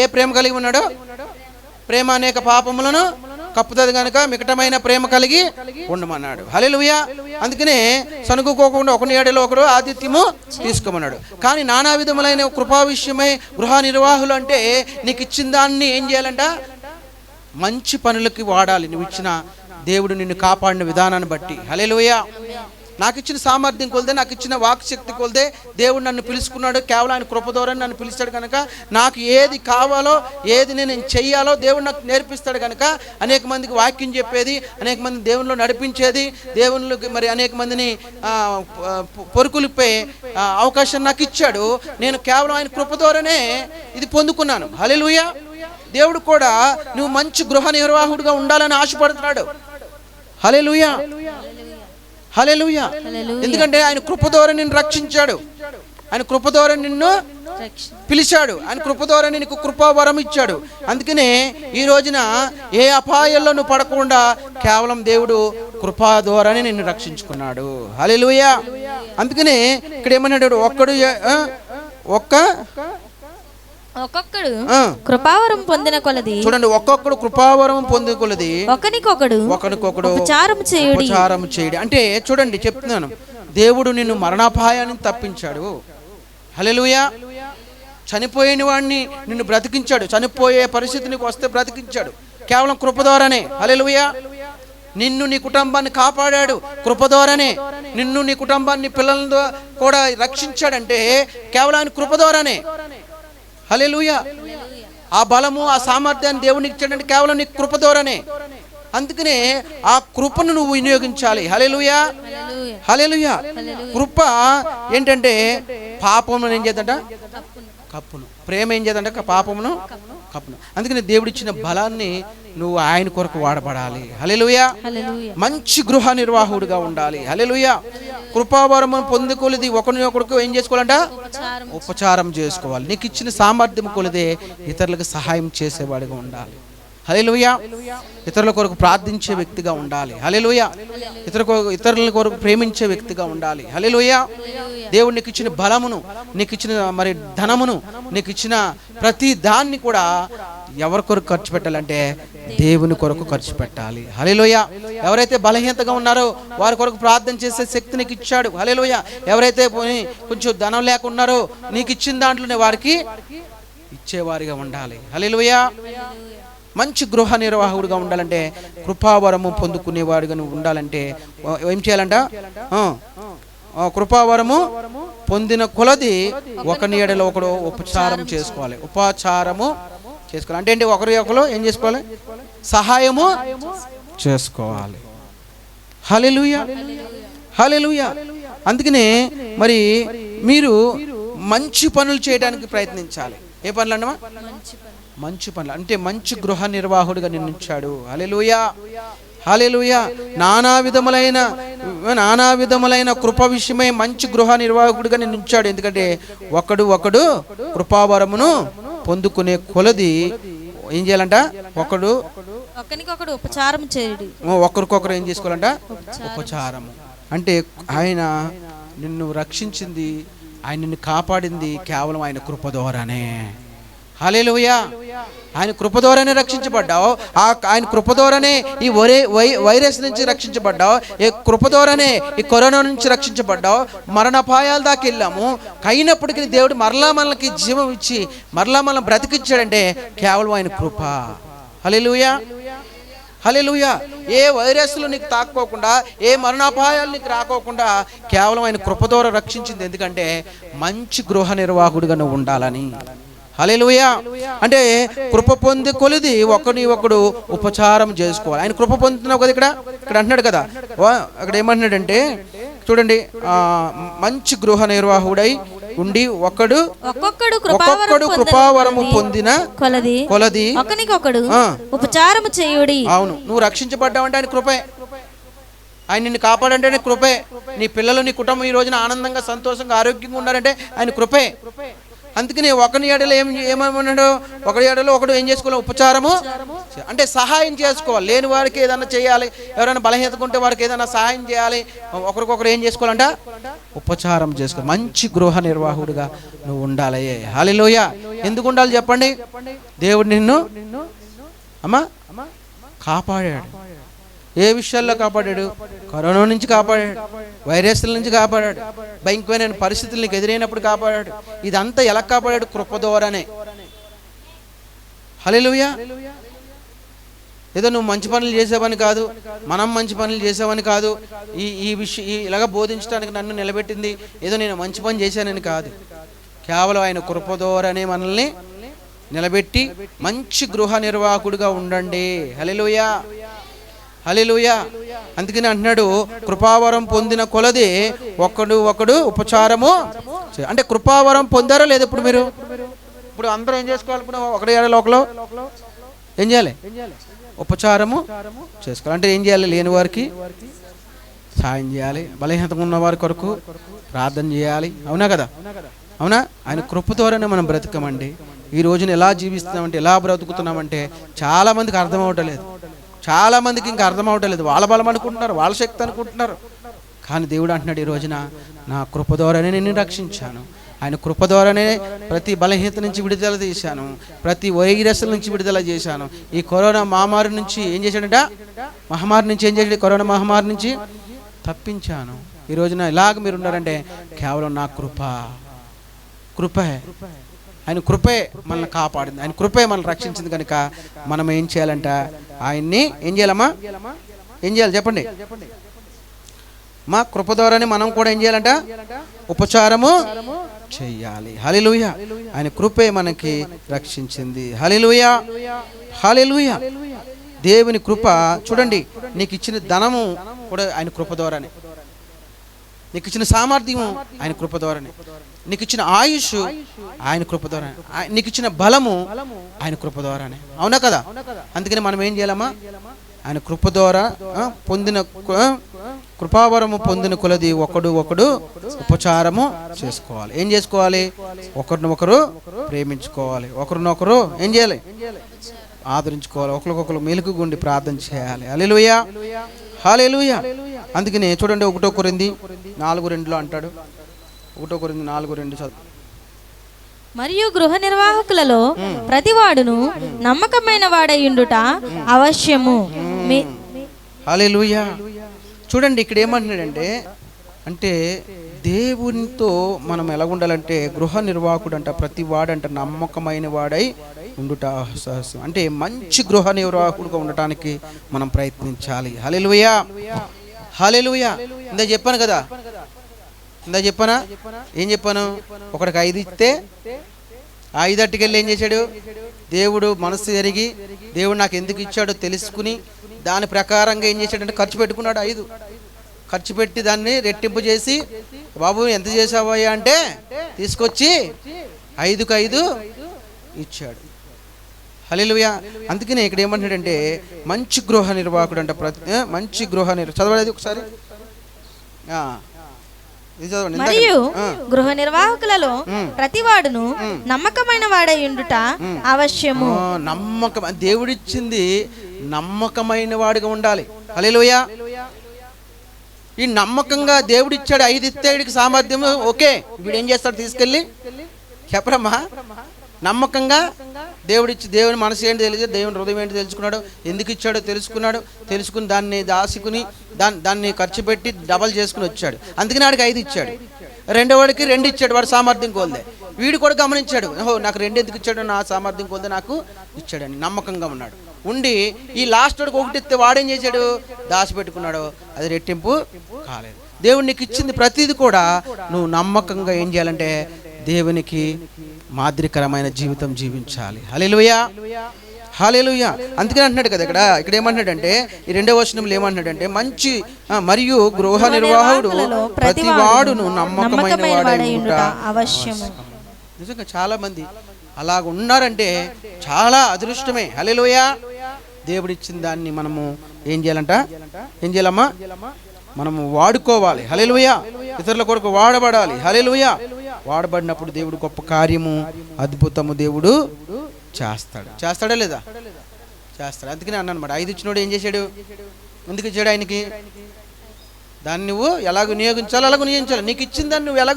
ఏ ప్రేమ కలిగి ఉన్నాడు? ప్రేమ అనేక పాపములను కప్పుతుంది కనుక మికటమైన ప్రేమ కలిగి ఉండమన్నాడు. హల్లెలూయా. అందుకనే సనుగుకోకుండా ఒకని ఏడలో ఒకడు ఆతిథ్యము తీసుకోమన్నాడు. కానీ నానా విధములైన కృపా విషయమై గృహ నిర్వాహులు అంటే నీకు ఇచ్చిన దాన్ని ఏం చేయాలంట? మంచి పనులకి వాడాలి. నువ్వు ఇచ్చిన దేవుడు నిన్ను కాపాడిన విధానాన్ని బట్టి. హల్లెలూయా. నాకు ఇచ్చిన సామర్థ్యం కొలిదే, నాకు ఇచ్చిన వాక్శక్తి కొలిదే దేవుడు నన్ను పిలుచుకున్నాడు. కేవలం ఆయన కృప ద్వారా నన్ను పిలుస్తాడు కనుక నాకు ఏది కావాలో, ఏది నేను చెయ్యాలో దేవుడు నాకు నేర్పిస్తాడు కనుక అనేక మందికి వాక్యం చెప్పేది, అనేక మంది దేవునిలో నడిపించేది, దేవునిలోకి మరి అనేక మందిని పొరుకులిపే అవకాశం నాకు ఇచ్చాడు. నేను కేవలం ఆయన కృప ద్వారానే ఇది పొందుకున్నాను. హల్లెలూయా. దేవుడు కూడా నువ్వు మంచి గృహ నిర్వాహకుడిగా ఉండాలని ఆశపడుతున్నాడు. హల్లెలూయా. హల్లెలూయా. ఎందుకంటే ఆయన కృప ద్వారా నిన్ను రక్షించాడు, ఆయన కృప ద్వారా నిన్ను పిలిచాడు, ఆయన కృప ద్వారా నీకు కృపావరం ఇచ్చాడు. అందుకనే ఈ రోజున ఏ అపాయాల్లో నువ్వు పడకుండా కేవలం దేవుడు కృపా ద్వారానే నిన్ను రక్షించుకున్నాడు. హల్లెలూయా. అందుకనే ఇక్కడ ఏమన్నాడు? ఒక్కొక్కడు కృపావరం పొందిన కొలది. చూడండి, ఒక్కొక్కడు కృపావరం పొందిన కొలది ఒకరికొకడు ఉపచారం చేయుడి. అంటే చూడండి, చెప్తున్నాను, దేవుడు నిన్ను మరణాపాయాన్ని తప్పించాడు. హల్లెలూయా. చనిపోయిన వాడిని నిన్ను బ్రతికించాడు. చనిపోయే పరిస్థితి నీకు వస్తే బ్రతికించాడు కేవలం కృప ద్వారానే. హల్లెలూయా. నిన్ను నీ కుటుంబాన్ని కాపాడాడు కృప ద్వారానే. నిన్ను నీ కుటుంబాన్ని పిల్లలతో కూడా రక్షించాడంటే కేవలం ఆయన కృప ద్వారానే. హల్లెలూయా. ఆ బలము, ఆ సామర్థ్యాన్ని దేవునికి ఇచ్చాడంటే కేవలం నీ కృప ద్వారానే. అందుకనే ఆ కృపను నువ్వు వినియోగించాలి. హల్లెలూయా. హల్లెలూయా. కృప ఏంటంటే పాపమును ఏం చేద్దంట? కప్పును. ప్రేమ ఏం చేద్దంట? పాపమును కప్పును. అందుకని దేవుడిచ్చిన బలాన్ని నువ్వు ఆయన కొరకు వాడబడాలి. హల్లెలూయా. మంచి గృహ నిర్వాహకుడిగా ఉండాలి. హల్లెలూయా. కృపావరము పొందుకొలిది ఒకరికొకరికి ఏం చేసుకోవాలంట? ఉపచారం చేసుకోవాలి. నీకు ఇచ్చిన సామర్థ్యం కొలిదే ఇతరులకు సహాయం చేసేవాడిగా ఉండాలి. హల్లెలూయా. ఇతరుల కొరకు ప్రార్థించే వ్యక్తిగా ఉండాలి. హల్లెలూయా. ఇతరుల కొరకు ప్రేమించే వ్యక్తిగా ఉండాలి. హల్లెలూయా. దేవుడు నీకు ఇచ్చిన బలమును, నీకు ఇచ్చిన మరి ధనమును, నీకు ఇచ్చిన ప్రతి దాన్ని కూడా ఎవరి కొరకు ఖర్చు పెట్టాలంటే దేవుని కొరకు ఖర్చు పెట్టాలి. హల్లెలూయా. ఎవరైతే బలహీనతగా ఉన్నారో వారి కొరకు ప్రార్థన చేసే శక్తి నీకు ఇచ్చాడు. హల్లెలూయా. ఎవరైతే కొంచెం ధనం లేకున్నారో నీకు ఇచ్చిన దాంట్లోనే వారికి ఇచ్చేవారిగా ఉండాలి. హల్లెలూయా. మంచి గృహ నిర్వాహకుడిగా ఉండాలంటే, కృపావరము పొందుకునేవాడిగా నువ్వు ఉండాలంటే ఏం చేయాలంట? కృపావరము పొందిన కొలది ఒకని ఎడలో ఒకడు ఉపచారం చేసుకోవాలి. ఉపచారము చేసుకోవాలి అంటే ఏంటి? ఒకరు ఏం చేసుకోవాలి? సహాయము చేసుకోవాలి. హల్లెలూయా. హల్లెలూయా. అందుకనే మరి మీరు మంచి పనులు చేయడానికి ప్రయత్నించాలి. ఏ పనులు అన్నమా? మంచి పనులు అంటే మంచి గృహ నిర్వాహకుడిగా నిన్నుంచాడు. హల్లెలూయా. హల్లెలూయా. నానా విధములైన కృప విషయమై మంచి గృహ నిర్వాహకుడిగా నిన్నుంచాడు. ఎందుకంటే ఒకడు కృపావరమును పొందుకునే కొలది ఏం చేయాలంట? ఒకరికొకడు ఉపచారం చేయుడి. ఒకరికొకరు ఏం చేసుకోవాలంట? ఉపచారము. అంటే ఆయన నిన్ను రక్షించింది, ఆయన నిన్ను కాపాడింది కేవలం ఆయన కృప ద్వారానే. హల్లెలూయా. ఆయన కృప ద్వారానే రక్షించబడ్డావు. ఆయన కృప ద్వారానే ఈ వైరస్ నుంచి రక్షించబడ్డావు. ఈ కృప ద్వారానే ఈ కరోనా నుంచి రక్షించబడ్డావు. మరణాపాయాల దాకా వెళ్ళాము. అయినప్పటికీ దేవుడు మరలా మనకి జీవం ఇచ్చి మరలా మనం బ్రతికించాడంటే కేవలం ఆయన కృప. హల్లెలూయా. హల్లెలూయా. ఏ వైరస్లు నీకు తాక్కోకుండా, ఏ మరణాపాయాలు నీకు రాకోకుండా కేవలం ఆయన కృప ద్వారా రక్షించింది. ఎందుకంటే మంచి గృహ నిర్వాహకుడిగా నువ్వు ఉండాలని. హల్లెలూయా. అంటే కృప పొంది కొలిది ఒకడు ఉపచారం చేసుకోవాలి. ఆయన కృప పొందుతున్నావు కదా. ఇక్కడ అంటున్నాడు కదా, అక్కడ ఏమంటున్నాడంటే చూడండి, మంచి గృహ నిర్వాహకుడై ఉండి ఒక్కొక్కడు ఒక్కొక్కడు కృపావరము పొందిన కొలది ఒకనికొకడు ఉపచారము చేయుడి. అవును, నువ్వు రక్షించబడ్డావంటే ఆయన కృపే. ఆయన నిన్ను కాపాడంటే కృపే. నీ పిల్లలు నీ కుటుంబం ఈ రోజున ఆనందంగా సంతోషంగా ఆరోగ్యంగా ఉన్నారంటే ఆయన కృపే. అందుకని ఒకని ఏడలో ఏమన్నాడు, ఒకడి ఏడలో ఒకడు ఏం చేసుకోవాలి, ఉపచారము అంటే సహాయం చేసుకోవాలి. లేని వారికి ఏదైనా చేయాలి, ఎవరైనా బలహీనత ఉంటే వారికి ఏదైనా సహాయం చేయాలి. ఒకరికొకరు ఏం చేసుకోవాలంట, ఉపచారం చేసుకోవాలి. మంచి గృహ నిర్వాహకుడిగా నువ్వు ఉండాలి. హల్లెలూయా. ఎందుకు ఉండాలి చెప్పండి? దేవుడు నిన్ను అమ్మా కాపాడాడు. ఏ విషయాల్లో కాపాడాడు? కరోనా నుంచి కాపాడాడు, వైరస్ల నుంచి కాపాడాడు, భయంకరమైన పరిస్థితులు నీకు ఎదురైనప్పుడు కాపాడాడు. ఇదంతా ఎలా కాపాడాడు? కృప ద్వారానే. హల్లెలూయా. ఏదో నువ్వు మంచి పనులు చేసావని కాదు, మనం మంచి పనులు చేసావని కాదు, ఈ విషయం ఇలాగ బోధించడానికి నన్ను నిలబెట్టింది ఏదో నేను మంచి పని చేశానని కాదు. కేవలం ఆయన కృప ద్వారానే మనల్ని నిలబెట్టి మంచి గృహ నిర్వాహకుడిగా ఉండండి. హల్లెలూయా, హల్లెలూయా. అందుకని అంటున్నాడు, కృపావరం పొందిన కొలది ఒకడు ఉపచారము అంటే కృపావరం పొందారో లేదు? ఇప్పుడు మీరు ఇప్పుడు అందరూ ఏం చేసుకోవాలి? ఇప్పుడు ఒకటి లోకలో ఏం చేయాలి? ఉపచారము చేసుకోవాలి. అంటే ఏం చేయాలి? లేని వారికి సాయం చేయాలి, బలహీనతగా ఉన్న వారి కొరకు ప్రార్థన చేయాలి. అవునా కదా? అవునా? ఆయన కృప ద్వారానే మనం బ్రతకమండి. ఈ రోజున ఎలా జీవిస్తున్నామంటే, ఎలా బ్రతుకుతున్నామంటే చాలా మందికి అర్థం అవటలేదు. చాలా మందికి ఇంకా అర్థం అవటలేదు. వాళ్ళ బలం అనుకుంటున్నారు, వాళ్ళ శక్తి అనుకుంటున్నారు. కానీ దేవుడు అంటున్నాడు, ఈ రోజున నా కృప ద్వారానే నేను రక్షించాను. ఆయన కృప ద్వారానే ప్రతి బలహీనత నుంచి విడుదల చేశాను, ప్రతి వైరస్ల నుంచి విడుదల చేశాను. ఈ కరోనా మహమ్మారి నుంచి ఏం చేశాడంట? మహమ్మారి నుంచి ఏం చేశాడు? కరోనా మహమ్మారి నుంచి తప్పించాను. ఈ రోజున ఇలాగ మీరు ఉన్నారంటే కేవలం నా కృపే. ఆయన కృపే మనల్ని కాపాడింది, ఆయన కృపే మనల్ని రక్షించింది. కనుక మనం ఏం చేయాలంట? ఆయన్ని ఏం చేయాలమ్మా? ఏం చేయాలి చెప్పండి? మా కృప ద్వారానే మనం కూడా ఏం చేయాలంట? ఉపచారము చెయ్యాలి. హల్లెలూయా. ఆయన కృపే మనకి రక్షించింది. హల్లెలూయా, హల్లెలూయా. దేవుని కృప చూడండి. నీకు ఇచ్చిన ధనము కూడా ఆయన కృప ద్వారానే, నీకు ఇచ్చిన సామర్థ్యము ఆయన కృప ద్వారానే, నీకు ఇచ్చిన ఆయుష్ ఆయన కృప ద్వారానే, నీకు ఇచ్చిన బలము ఆయన కృప ద్వారానే. అవునా కదా? అందుకని మనం ఏం చేయాలమ్మా? ఆయన కృప ద్వారా పొందిన కృపావరము పొందిన కొలది ఒకడు ఉపచారము చేసుకోవాలి. ఏం చేసుకోవాలి? ఒకరినొకరు ప్రేమించుకోవాలి, ఒకరినొకరు ఏం చేయాలి? ఆదరించుకోవాలి, ఒకరికొకరు మెలుగుగుండి ప్రార్థన చేయాలి. హల్లెలూయా, హల్లెలూయా. అందుకని చూడండి, 1 కొరింథీ 4:2 అంటాడు. 1 కొరింథీ 4:2 చదువు. మరియు గృహ నిర్వాహకులలో ప్రతివాడును నమ్మకమైన వాడయ్యుండుట అవశ్యము. హల్లెలూయా. చూడండి ఇక్కడ ఏమంటున్నాడంటే, అంటే దేవునితో మనం ఎలా ఉండాలంటే, గృహ నిర్వాహకుడు అంట ప్రతి వాడంట నమ్మకమైన వాడై ఉండుట సహసం. అంటే మంచి గృహ నిర్వాహకుడుగా ఉండటానికి మనం ప్రయత్నించాలి. హల్లెలూయా, హల్లెలూయా. ఇందా చెప్పాను కదా, ఇందా చెప్పానా? ఏం చెప్పాను? ఒకడికి 5 ఇస్తే 5 అట్టుకెళ్ళి ఏం చేశాడు? దేవుడు మనసు ఎరిగి దేవుడు నాకు ఎందుకు ఇచ్చాడో తెలుసుకుని దాని ప్రకారంగా ఏం చేశాడంటే ఖర్చు పెట్టుకున్నాడు. 5 ఖర్చు పెట్టి దాన్ని రెట్టింపు చేసి, బాబు ఎంత చేసావయ్యా అంటే తీసుకొచ్చి 5కు 5 ఇచ్చాడు. హల్లెలూయా. అందుకనే ఇక్కడ ఏమంటాడంటే మంచి గృహ నిర్వాహకుడు అంట మంచి గృహ చదవలేదు ఒకసారి. మరియు గృహ నిర్వాహకులలో ప్రతివాడును నమ్మకమైన వాడయ్యుండుట అవశ్యము. నమ్మకం దేవుడిచ్చింది నమ్మకమైన వాడిగా ఉండాలి. హల్లెలూయా. ఈ నమ్మకంగా దేవుడిచ్చాడు. 5 ఇస్తే వీడికి సామర్థ్యం ఓకే, వీడు ఏం చేస్తాడు? తీసుకెళ్ళి చెప్పరమ్మా. నమ్మకంగా దేవుని మనసు ఏంటి తెలియదు, దేవుని హృదయం ఏంటి తెలుసుకున్నాడు, ఎందుకు ఇచ్చాడో తెలుసుకుని దాన్ని దాచుకుని దాన్ని ఖర్చు పెట్టి డబల్ చేసుకుని వచ్చాడు. అందుకని వాడికి 5 ఇచ్చాడు. రెండోవాడికి 2 ఇచ్చాడు, వాడు సామర్థ్యం కోల్దే. వీడు కూడా గమనించాడు, ఓహో నాకు 2 ఎందుకు ఇచ్చాడు, నా సామర్థ్యం కోల్దే నాకు ఇచ్చాడని నమ్మకంగా ఉన్నాడు. ఉండి ఈ లాస్ట్ వాడికి 1 ఇస్తే వాడేం చేశాడు? దాచిపెట్టుకున్నాడు, అది రెట్టింపు కాలేదు. దేవుడు నీకు ఇచ్చింది ప్రతిదీ కూడా నువ్వు నమ్మకంగా ఏం చేయాలంటే దేవునికి మాదిరికరమైన జీవితం జీవించాలి. హల్లెలూయా, హల్లెలూయా. అందుకని అంటున్నాడు కదా ఇక్కడ ఏమంటున్నాడంటే ఈ 2వ వచనంలో ఏమంటున్నాడంటే మంచి మరియు గృహ నిర్వాహకుడు ప్రతి వాడును నమ్మకమైన వాడై ఉండుట అవశ్యము. నిజంగా చాలా మంది అలాగ ఉన్నారంటే చాలా అదృష్టమే. హల్లెలూయా. దేవుడిచ్చిన దాన్ని మనము ఏం చేయాలమ్మా, మనము వాడుకోవాలి. హల్లెలూయా. ఇతరుల కొరకు వాడబడాలి. హల్లెలూయా. వాడబడినప్పుడు దేవుడు గొప్ప కార్యము, అద్భుతము దేవుడు చేస్తాడా లేదా? చేస్తాడు. అందుకనే అన్నమాట 5 ఇచ్చినోడు ఏం చేశాడు? ఎందుకు ఇచ్చాడు ఆయనకి? దాన్ని నువ్వు ఎలా వినియోగించాలో అలాగ వినియోగించాలి. నీకు ఇచ్చిన దాన్ని నువ్వు ఎలా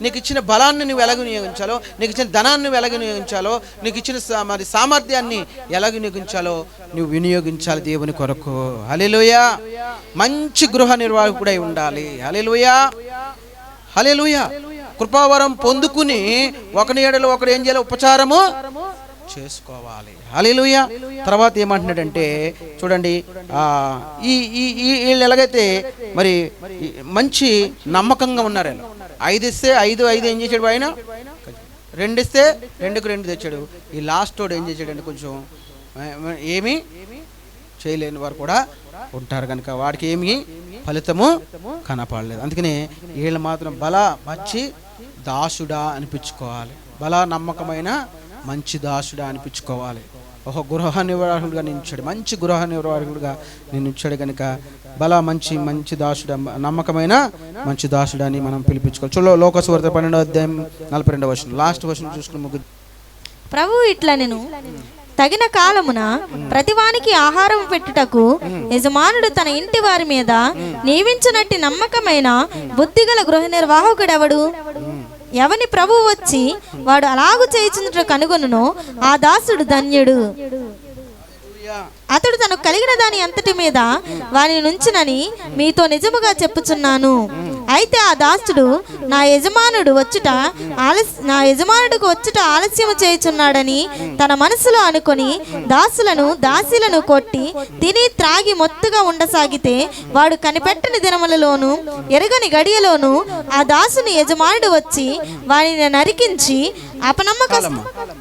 నీకు ఇచ్చిన బలాన్ని నువ్వు ఎలా వినియోగించాలో, నీకు ఇచ్చిన ధనాన్ని నువ్వు ఎలా వినియోగించాలో, నీకు ఇచ్చిన మరి సామర్థ్యాన్ని ఎలా వినియోగించాలో నువ్వు వినియోగించాలి దేవుని కొరకు. హల్లెలూయా. మంచి గృహ నిర్వాహకుడై ఉండాలి. హల్లెలూయా. హల్లెలూయా. కృపావరం పొందుకుని ఒకని ఎడలో ఒకడు ఏం చేయాలి? ఉపచారము చేసుకోవాలి. హల్లెలూయా. తర్వాత ఏమంటున్నాడంటే చూడండి, వీళ్ళు ఎలాగైతే మరి మంచి నమ్మకంగా ఉన్నారు. 5 ఇస్తే 5 ఏం చేశాడు ఆయన? 2 ఇస్తే 2కు 2 తెచ్చాడు. ఈ లాస్ట్ వాడు ఏం చేశాడంటే కొంచెం ఏమీ చేయలేని వారు కూడా ఉంటారు కనుక వాడికి ఏమి ఫలితము కనపడలేదు. అందుకని వీళ్ళు మాత్రం మంచి దాసుడా అనిపించుకోవాలి. నమ్మకమైన మంచి దాసుడా అనిపించుకోవాలి. ఒక గృహ నిర్వాహకుడిగా నిలిచాడు, మంచి గృహ నిర్వాహకుడిగా నిలిచాడు కనుక మంచి దాసుడా, నమ్మకమైన మంచి దాసుడా అని మనం పిలిపించుకోవాలి. చూడ లోకసువార్త 12వ అధ్యాయం 42వ వచనం, లాస్ట్ వచనం చూసుకుని ముగ్గురు. ప్రభువు ఇట్లా నేను తగిన కాలమున ప్రతివానికి ఆహారం పెట్టుటకు యజమానుడు తన ఇంటి వారి మీద నియమించినట్టి నమ్మకమైన బుద్ధిగల గృహ నిర్వాహకుడెవడు? ఎవని ప్రభువు వచ్చి వాడు అలాగు చేయుచున్నట్లు కనుగొనునో ఆ దాసుడు ధన్యుడు. అతడు తనకు కలిగిన దాని అంతటి మీద వాని నుంచినని మీతో నిజముగా చెప్పుచున్నాను. అయితే ఆ దాసుడు నా యజమానుడికి వచ్చుట ఆలస్యము చేయుచున్నాడని తన మనసులో అనుకొని దాసీలను కొట్టి తిని త్రాగి మొత్తుగా ఉండసాగితే వాడు కనిపెట్టని దినములలోను ఎరగని గడియలోను ఆ దాసుని యజమానుడు వచ్చి వానిని నరికించి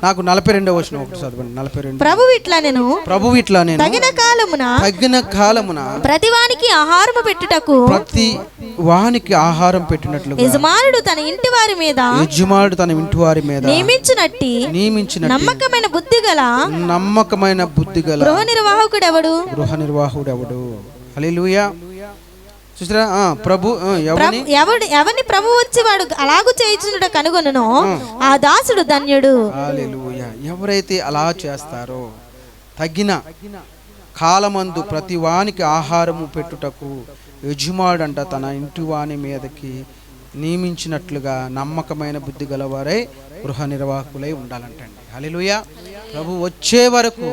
నాకు 42వ వచనం ఒకటి చదవండి. 42. ప్రభువు ఇట్లా నేను తగిన కాలమున ప్రతివానికి ఆహారము పెట్టుటకు ఆహారం పెట్టినట్లుగా యజమానుడు తన ఇంటి వారి మీద నియమించినట్టి నమ్మకమైన బుద్ధిగల గృహ నిర్వాహకుడెవడు? హల్లెలూయా. చూసారా? ఎవరిని ప్రభు వచ్చి వాడు అలాగూ చేయించుట కనుగొనునో ఆ దాసుడు ధన్యుడు. హల్లెలూయా. ఎవరైతే అలా చేస్తారో తగిన కాలమందు ప్రతి వానికి ఆహారము పెట్టుటకు యజమానుడంట తన ఇంటి వాని మీదకి నియమించినట్లుగా నమ్మకమైన బుద్ధి గలవారై గృహ నిర్వాహకులై ఉండాలంటండి. హల్లెలూయా. ప్రభు వచ్చే వరకు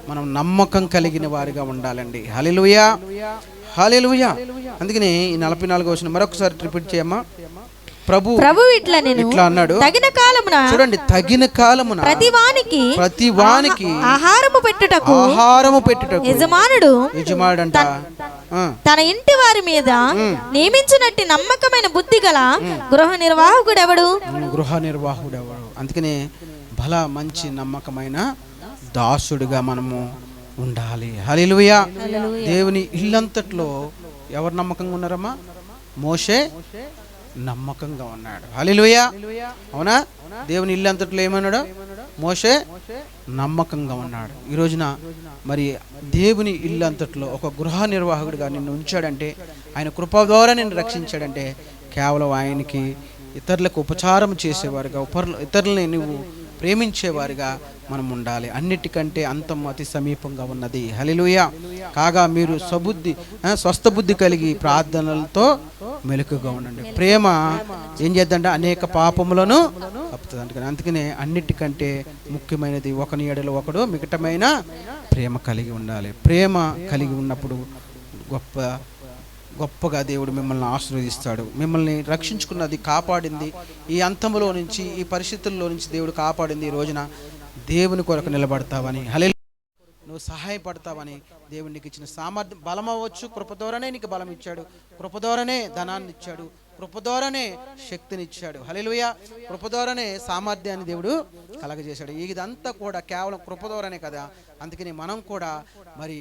మనం నమ్మకం కలిగిన వారిగా ఉండాలండి. హల్లెలూయా. హల్లెలూయా. అందుకని ఈ 44వ వచనం మరొకసారి రిపీట్ చేయమ్మా. ప్రభు ఇట్లా అన్నాడు, తగిన కాలమున ప్రతి వానికి ఆహారము పెట్టుటకు యజమానుడంట తన ఇంటి వారి మీద నియమించినట్టి నమ్మకమైన బుద్ధి గల గృహ నిర్వాహకుడెవడు? అందుకనే మంచి నమ్మకమైన దాసుడిగా మనము ఉండాలి. హల్లెలూయా. దేవుని ఇల్లంతట్లో ఎవరు నమ్మకంగా ఉన్నారమ్మా? మోషే నమ్మకంగా ఉన్నాడు. హల్లెలూయా. అవునా? దేవుని ఇల్లు అంతట్లో ఏమన్నాడు? మోషే నమ్మకంగా ఉన్నాడు. ఈ రోజున మరి దేవుని ఇల్లు అంతట్లో ఒక గృహ నిర్వాహకుడిగా నిన్ను ఉంచాడంటే, ఆయన కృప ద్వారా నిన్ను రక్షించాడంటే కేవలం ఆయనకి ఇతరులకు ఉపచారం చేసేవారుగా, ఇతరులని నువ్వు ప్రేమించేవారిగా మనం ఉండాలి. అన్నిటికంటే అంతం అతి సమీపంగా ఉన్నది. హల్లెలూయా. కాగా మీరు స్వస్థ బుద్ధి కలిగి ప్రార్థనలతో మెలకుగా ఉండండి. ప్రేమ ఏం చేద్దంటే అనేక పాపములను కప్పుతుంది. అందుకనే అన్నిటికంటే ముఖ్యమైనది ఒకని ఎడలో ఒకడు మిగటమైన ప్రేమ కలిగి ఉండాలి. ప్రేమ కలిగి ఉన్నప్పుడు గొప్పగా దేవుడు మిమ్మల్ని ఆశీర్వదిస్తాడు. మిమ్మల్ని రక్షించుకున్నది, కాపాడింది, ఈ అంతములో నుంచి, ఈ పరిస్థితుల్లో నుంచి దేవుడు కాపాడింది. ఈ రోజున దేవుని కొరకు నిలబడతావని, హల్లెలూయా, నువ్వు సహాయపడతావని దేవునికి ఇచ్చిన సామర్థ్యం, బలం అవ్వచ్చు. కృప ద్వారానే నీకు బలం ఇచ్చాడు, కృప ద్వారానే ధనాన్ని ఇచ్చాడు, కృప ద్వారానే శక్తినిచ్చాడు. హల్లెలూయా. కృప ద్వారానే సామర్థ్యాన్ని దేవుడు కలగజేశాడు. ఇదంతా కూడా కేవలం కృప ద్వారానే కదా. అందుకని మనం కూడా మరి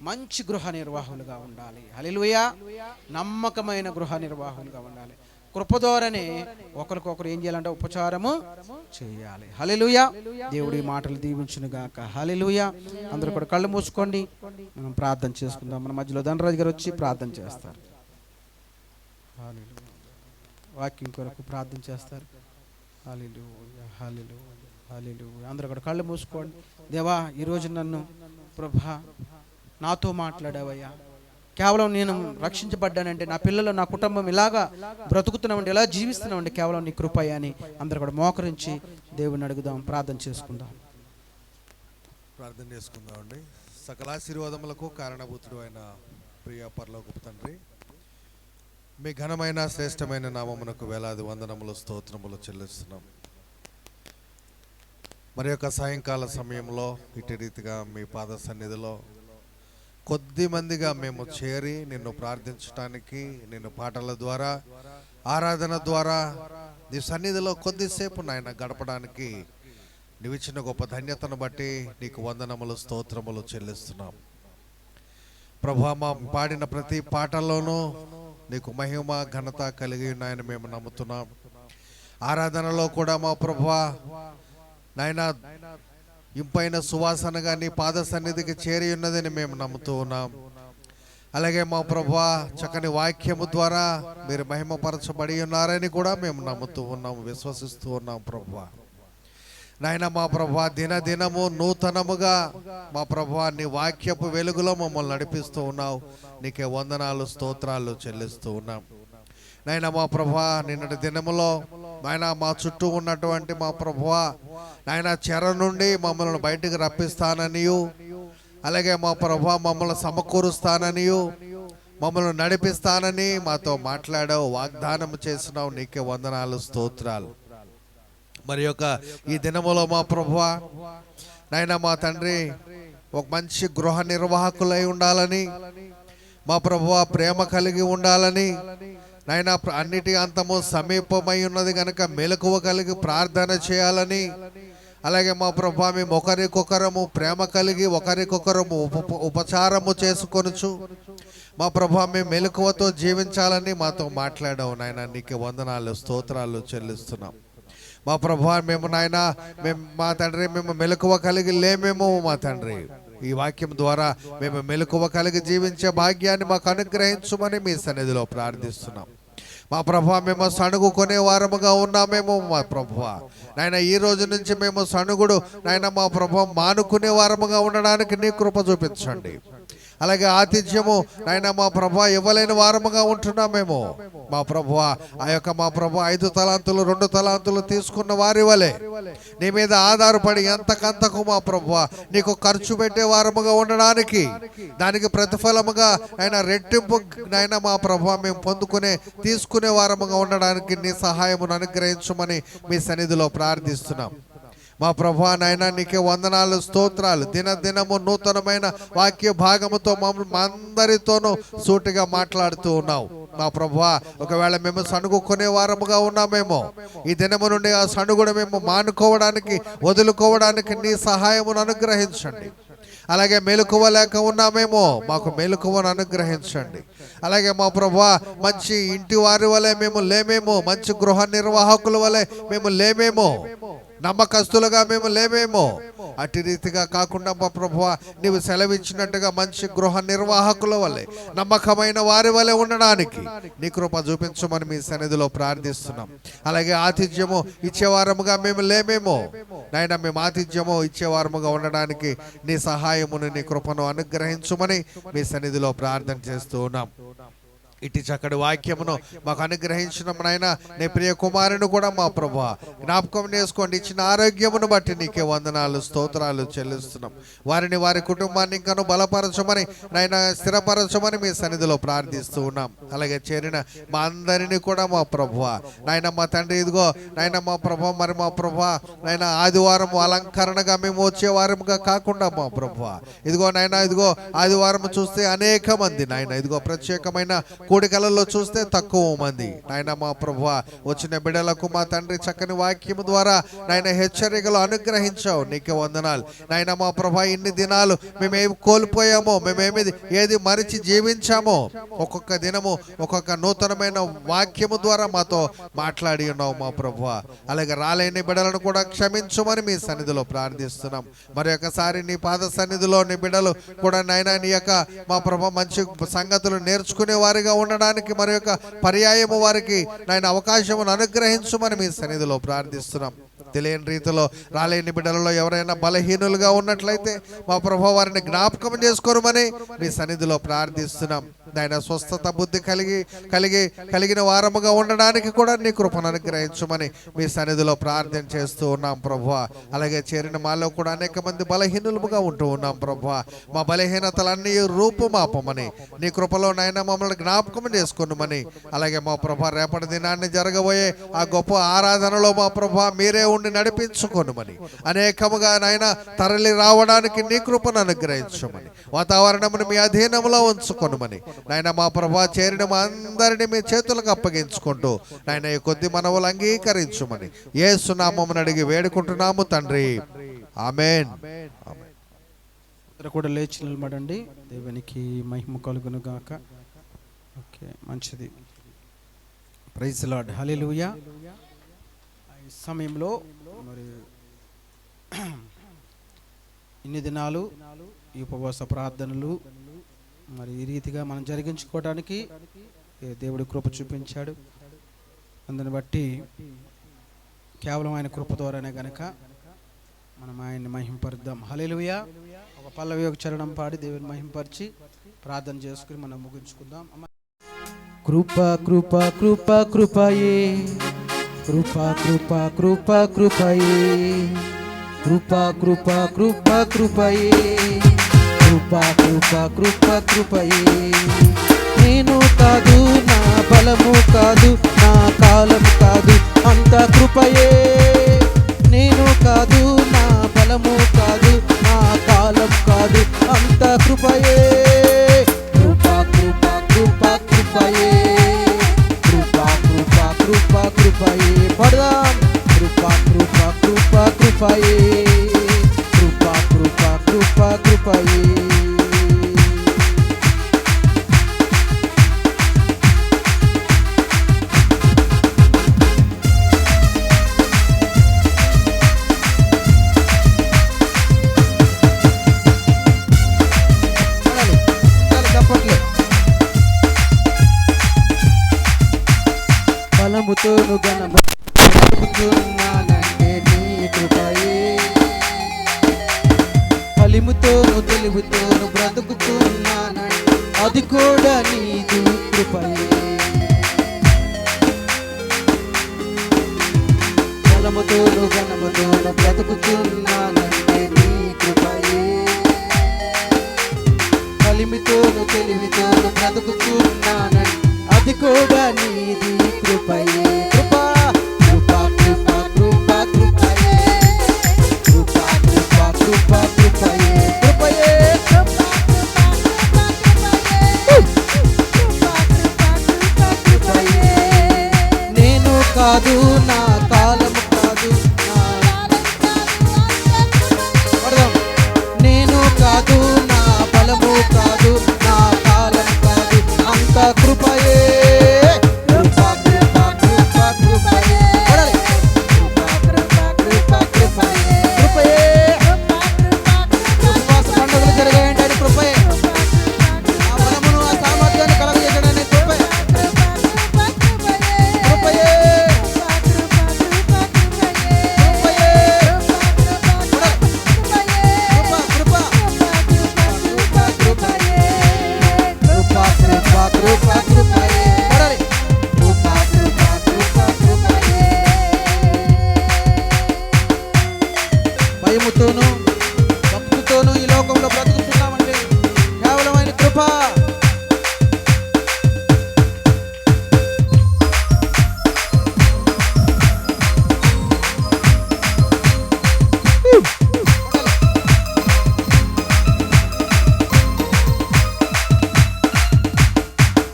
మంచి గృహ నిర్వాహకులుగా ఉండాలి. హల్లెలూయా. నమ్మకమైన గృహ నిర్వాహకులుగా ఉండాలి. కృప ద్వారానే ఒకరికొకరు ఏం చేయాలంటే ఉపచారము చేయాలి. హల్లెలూయా. దేవుడి మాటలు దీవించును గాక. హల్లెలూయా. అందరూ కూడా కళ్ళు మూసుకోండి, మనం ప్రార్థన చేసుకుందాం. మన మధ్యలో ధనరాజు గారు వచ్చి ప్రార్థన చేస్తారు. హల్లెలూయా. వాక్యం కొరకు ప్రార్థన చేస్తారు. హల్లెలూయా. హల్లెలూయా. హల్లెలూయా. అందరూ కూడా కళ్ళు మూసుకోండి. దేవా, ఈరోజు నన్ను ప్రభా నాతో మాట్లాడావయ్యా. కేవలం నేను రక్షించబడ్డానంటే నా పిల్లలు నా కుటుంబం ఇలాగా బ్రతుకుతున్నామండి, ఇలా జీవిస్తున్నామండి కేవలం నీ కృప అని అందరూ కూడా మోకరించి దేవుని అడుగుదాం, ప్రార్థన చేసుకుందాం. ప్రార్థన చేసుకుందామండి. సకలాశీర్వాదములకు కారణభూతుడు అయిన ప్రియ పరలోకపు తండ్రి, మీ ఘనమైన శ్రేష్టమైన నామమునకు వేలాది వందనములు స్తోత్రములు చెల్లిస్తున్నాం. మరి యొక్క సాయంకాల సమయంలో ఇటు రీతిగా మీ పాద సన్నిధిలో కొద్ది మందిగా మేము చేరి నిన్ను ప్రార్థించడానికి, నిన్ను పాటల ద్వారా ఆరాధన ద్వారా నీ సన్నిధిలో కొద్దిసేపు నాయన గడపడానికి నీవు ఇచ్చిన గొప్ప ధన్యతను బట్టి నీకు వందనములు స్తోత్రములు చెల్లిస్తున్నాం. ప్రభువా, మా పాడిన ప్రతి పాటల్లోనూ నీకు మహిమ ఘనత కలిగి ఉన్నాయని మేము నమ్ముతున్నాం. ఆరాధనలో కూడా మా ప్రభువా నాయన ఇంపైన సువాసనగా నీ పాద సన్నిధికి చేరి ఉన్నదని మేము నమ్ముతూ ఉన్నాం. అలాగే మా ప్రభువా, చక్కని వాక్యము ద్వారా మీరు మహిమపరచబడి ఉన్నారని కూడా మేము నమ్ముతూ ఉన్నాము, విశ్వసిస్తూ ఉన్నాం. ప్రభువా నాయన, మా ప్రభువా, దినదినము నూతనముగా మా ప్రభువా నీ వాక్యపు వెలుగులో మమ్మల్ని నడిపిస్తూ ఉన్నావు. నీకే వందనాలు స్తోత్రాలు చెల్లిస్తూ ఉన్నాం. నాయన మా ప్రభువా, నిన్నటి దినములో నాయన మా చుట్టూ ఉన్నటువంటి మా ప్రభువా నాయన చెర నుండి మమ్మల్ని బయటికి రప్పిస్తాననియు, అలాగే మా ప్రభువా మమ్మల్ని సమకూరుస్తాననియు, మమ్మల్ని నడిపిస్తానని మాతో మాట్లాడావు, వాగ్దానం చేసినావు. నీకే వందనాలు స్తోత్రాలు. మరి యొక్క ఈ దినములో మా ప్రభువా నాయన మా తండ్రి ఒక మంచి గృహ నిర్వాహకులై ఉండాలని, మా ప్రభువా ప్రేమ కలిగి ఉండాలని నాయన, అన్నిటి అంతము సమీపమై ఉన్నది కనుక మెలకువ కలిగి ప్రార్థన చేయాలని, అలాగే మా ప్రభువా మేము ఒకరికొకరము ప్రేమ కలిగి ఒకరికొకరము ఉపచారము చేసుకొనుచు మా ప్రభువా మేము మెలకువతో జీవించాలని మాతో మాట్లాడావు నాయన. నీకు వందనాలు స్తోత్రాలు చెల్లిస్తున్నాం. మా ప్రభువా మేము నాయన మా తండ్రి మేము మెలకువ కలిగి లేమేమో మా తండ్రి, ఈ వాక్యం ద్వారా మేము మెలకువ కలిగి జీవించే భాగ్యాన్ని మాకు అనుగ్రహించుమని మీ సన్నిధిలో ప్రార్థిస్తున్నాం. మా ప్రభువా మేము సణుగుకునే వారముగా ఉన్నామేమో మా ప్రభువా నాయన, ఈ రోజు నుంచి మేము సణుగుడు నాయన మా ప్రభువా మానుకునే వారముగా ఉండడానికి నీ కృప చూపించండి. అలాగే ఆతిథ్యము నాయన మా ప్రభువా ఇవ్వలేని వారముగా ఉంటున్నామేమో మా ప్రభువా, ఆ యొక్క మా ప్రభు 5 తలాంతులు 2 తలాంతులు తీసుకున్న వారి వలె నీ మీద ఆధారపడి ఎంతకంతకు మా ప్రభువా నీకు ఖర్చు పెట్టే వారముగా ఉండడానికి, దానికి ప్రతిఫలముగా ఆయన రెట్టింపు నాయన మా ప్రభువా మేము తీసుకునే వారముగా ఉండడానికి నీ సహాయమును అనుగ్రహించమని మీ సన్నిధిలో ప్రార్థిస్తున్నాం. మా ప్రభువా నాయన నీకే వందనాలు స్తోత్రాలు. దినదినము నూతనమైన వాక్య భాగముతో మమ్మల్ని అందరితోనూ సూటిగా మాట్లాడుతూ ఉన్నావు మా ప్రభువా. ఒకవేళ మేము సణుగుకునే వారముగా ఉన్నామేమో, ఈ దినము నుండి ఆ సణుగుడు మేము మానుకోవడానికి వదులుకోవడానికి నీ సహాయమును అనుగ్రహించండి. అలాగే మెలకువ లేక ఉన్నామేమో, మాకు మెలకువను అనుగ్రహించండి. అలాగే మా ప్రభువా మంచి ఇంటి వారి వలె మేము లేమేమో, మంచి గృహ నిర్వాహకుల వలె మేము లేమేమో, నమ్మకస్తులుగా మేము లేమేమో, అటు రీతిగా కాకుండా మా ప్రభువా నీవు సెలవిచ్చినట్టుగా మంచి గృహ నిర్వాహకుల వలె నమ్మకమైన వారి వలె ఉండడానికి నీ కృప చూపించమని మీ సన్నిధిలో ప్రార్థిస్తున్నాం. అలాగే ఆతిథ్యము ఇచ్చేవారముగా మేము లేమేమో నాయన, మేము ఆతిథ్యము ఇచ్చేవారముగా ఉండడానికి నీ సహాయమును నీ కృపను అనుగ్రహించమని మీ సన్నిధిలో ప్రార్థన చేస్తూ ఉన్నాం. ఇటు చక్కటి వాక్యమును మాకు అనుగ్రహించిన నాయన నీ ప్రియ కుమారుని కూడా మా ప్రభువా జ్ఞాపకం చేసుకోండి. ఇచ్చిన ఆరోగ్యమును బట్టి నీకే వందనాలు స్తోత్రాలు చెల్లిస్తున్నాం. వారిని వారి కుటుంబాన్ని ఇంకను బలపరచమని నాయన స్థిరపరచమని మీ సన్నిధిలో ప్రార్థిస్తూ ఉన్నాం. అలాగే చేరిన మా అందరినీ కూడా మా ప్రభువా నాయన మా తండ్రి ఇదిగో నాయన మా ప్రభువా మరి మా ప్రభువా నాయన ఆదివారం అలంకరణగా మేము వచ్చే వారముగా కాకుండా మా ప్రభువా ఇదిగో నాయన ఇదిగో ఆదివారం చూస్తే అనేక మంది నాయన ఇదిగో ప్రత్యేకమైన కూడికలలో చూస్తే తక్కువ మంది. నాయన మా ప్రభువా, వచ్చిన బిడ్డలకు మా తండ్రి చక్కని వాక్యం ద్వారా నాయన హెచ్చరికలు అనుగ్రహించావు, నీకే వందనాలు. నాయన మా ప్రభా, ఇన్ని దినాలు మేమేమి కోల్పోయామో, ఏది మరిచి జీవించామో, ఒక్కొక్క దినము ఒక్కొక్క నూతనమైన వాక్యము ద్వారా మాతో మాట్లాడి ఉన్నావు మా ప్రభువా. అలాగే రాలేని బిడ్డలను కూడా క్షమించమని మీ సన్నిధిలో ప్రార్థిస్తున్నాం. మరి ఒకసారి నీ పాద సన్నిధిలో నీ బిడ్డలు కూడా నాయన నీ యొక్క మా ప్రభా మంచి సంగతులు నేర్చుకునే వారిగా ఉండడానికి మరి యొక్క పర్యాయము వారికి నాయన అవకాశమును అనుగ్రహించమని మీ సన్నిధిలో ప్రార్థిస్తున్నాం. తెలియని రీతిలో రాలేని బిడ్డలలో ఎవరైనా బలహీనులుగా ఉన్నట్లయితే మా ప్రభు వారిని జ్ఞాపకం చేసుకోమని మీ సన్నిధిలో ప్రార్థిస్తున్నాం. నాయన స్వస్థత బుద్ధి కలిగిన వారముగా ఉండడానికి కూడా నీ కృపను అనుగ్రహించమని మీ సన్నిధిలో ప్రార్థన చేస్తూ ఉన్నాం ప్రభువా. అలాగే చేరిన మాలో కూడా అనేక మంది బలహీనులుగా ఉంటూ ఉన్నాం ప్రభువా. మా బలహీనతలన్నీ రూపుమాపమని నీ కృపలో నాయన మమ్మల్ని జ్ఞాపకం చేసుకున్నామని, అలాగే మా ప్రభా రేపటి దినాన్ని జరగబోయే ఆ గొప్ప ఆరాధనలో మా ప్రభా మీరే ఉండి నడిపించుకోనుమని, అనేకముగా నాయన తరలి రావడానికి నీ కృపను అనుగ్రహించమని, వాతావరణమును మీ అధీనంలో ఉంచుకొనుమని నాయన మా ప్రభా చేరిన మా అందరినీ మీ చేతులకు అప్పగించుకుంటూ నాయన ఈ కొద్ది మనవులు అంగీకరించుమని యేసు నామమున అడిగి వేడుకుంటున్నాము తండ్రి, ఆమేన్. కూడా లేచి నిలబడండి. దేవునికి మహిమ కలుగును గాక. ఓకే, మంచిది. ప్రైజ్ ది లార్డ్, హల్లెలూయా. ఈ సమయంలో మరి ఇన్ని దినాలు ఈ ఉపవాస ప్రార్థనలు మరి ఈ రీతిగా మనం జరిగించుకోవడానికి దేవుడు కృప చూపించాడు. అందుని బట్టి కేవలం ఆయన కృప ద్వారానే గనక మనం ఆయన్ని మహింపరుద్దాం. హల్లెలూయా. ఒక పల్లవి ఒక చరణం పాడి దేవుని మహింపరిచి ప్రార్థన చేసుకుని మనం ముగించుకుందాం. కృప కృప కృప కృపయే, కృప కృప కృప కృపయే, కృప కృప కృప కృపయే, కృప కృప కృప కృపయే. నేను కాదు, నా బలము కాదు, నా కాలం కాదు, అంత కృపయే. నేను కాదు, నా బలము కాదు, నా కాలం కాదు, అంత కృపయే. కృప కృప కృప కృపయే, కృప కృప కృప కృపయే. పడదాం. కృప కృప కృప కృపయే, కృప కృప కృప కృపయే. బలముతోను గణముతున్నానంటే నీ కృపయే, బలిముతోను తెలివితోను బ్రతుకుతున్నానంటే అది కూడా నీది కృపయే. బలముతోను గణముతోను బ్రతుకుతున్నానంటే నీ కృపయే, బలిమితోను తెలివితోను బ్రతుకుతున్నానంటే అది కూడా నీది కృపయే. కృప కృప కృప కృప కృపయే, కృప కృప కృప కృపయే, కృపయే. కృపయే. నేను కాదు, నా కాలము కాదు, నేను కాదు, నా బలము కాదు, నా కాలం కాదు, అంత కృపయే. కృప కృప కృప కృపయే. కృప కృప కృపయే, కృపయే. ఉపవాస పండుగలు జరిగాయంటే అది కృపయే. ఆ బలమును ఆ సామర్థ్యాన్ని కలగజేయడానికి కృపయే. కృపయే. కృపయే. కృప కృప కృప కృపయే. పడాలి. కృప కృప కృప కృపయే. భయముతోను భక్తితోను ఈ లోకంలో బ్రతుకుతున్నామండి, కేవలం ఆయన కృప.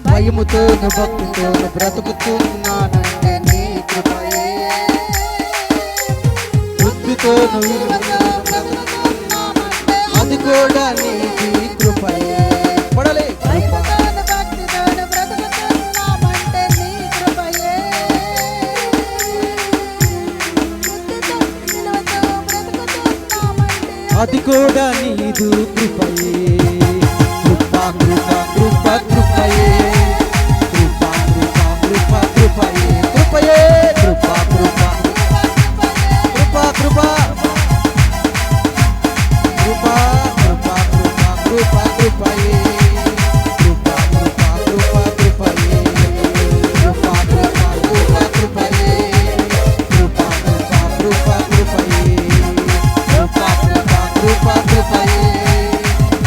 భయముతో భక్తితోను బ్రతుకుతున్నానంటే నీ కృపయే. బుద్ధితోను అది కూడా నీది కృపయే. పడలే అది కూడా నీదు కృపయే. కృపా కృపా కృపా కృపయే. కృపా కృపా కృపా కృపయే. కృపయే కృపా కృపా కృపా కృపా కృపా కృపా కృపా కృపా కృపయే. కృపా కృపా కృపా కృపయే. కృపా కృపా కృపా కృపయే. కృపా కృపా కృపా కృపయే. కృపా కృపా కృపా కృపయే.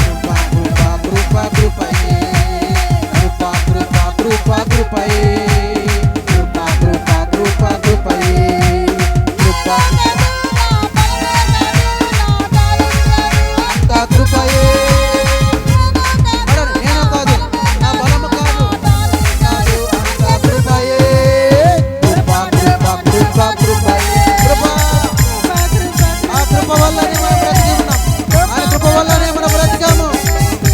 కృపా కృపా కృపా కృపయే. కృపా కృపా కృపా కృపయే. కృపా కృపా కృపా కృపయే. కృపా అంతా కృపయే. అడగండి, నేను కాదు, నా బలము కాదు, నాదు అంతా కృపయే. కృపా కృపా కృపా కృపయే. కృప ఆ కృప వల్లనే మనం బ్రతికి ఉన్నాం. ఆయన కృప వల్లనే మనం బ్రతికాము.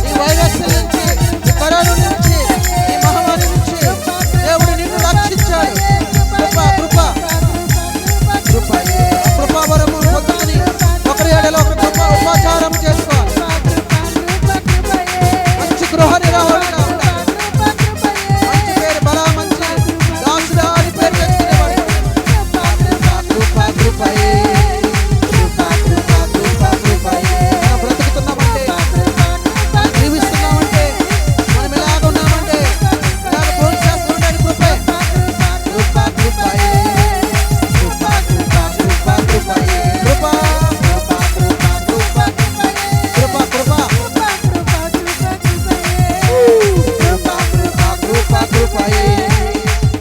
ఈ వైరస్ నుంచి, ఈ కరోనా నుంచి, ఈ మహమ్మారి నుంచి దేవుడు నిన్ను రక్షించాడు. కృప కృప కృపయే. కృపా వరము పొందుకొని ఒకరి ఏడలో ఒక కృప ఉపచారం చేసుకోవాలి. మంచి గృహ నిర్వహణగా ఉండాలి. మంచి పేరు బల మంచి దాసుడా అని పేరు తెచ్చుకునేవాడు. కృపా కృపయే. కృపా కృపా కృపా కృపయే. మనం బ్రతుకుతున్నామంటే, జీవిస్తున్నామంటే, మనం ఎలాగ ఉన్నామంటే, ఇలాగ భోజనం చేస్తున్నామంటే అది కృపే. కృపా కృపయే. కృపా కృపా కృపా కృపయే. కృపా కృపా కృపా కృపా కృపా కృపా కృపా కృపా కృపా కృపయే.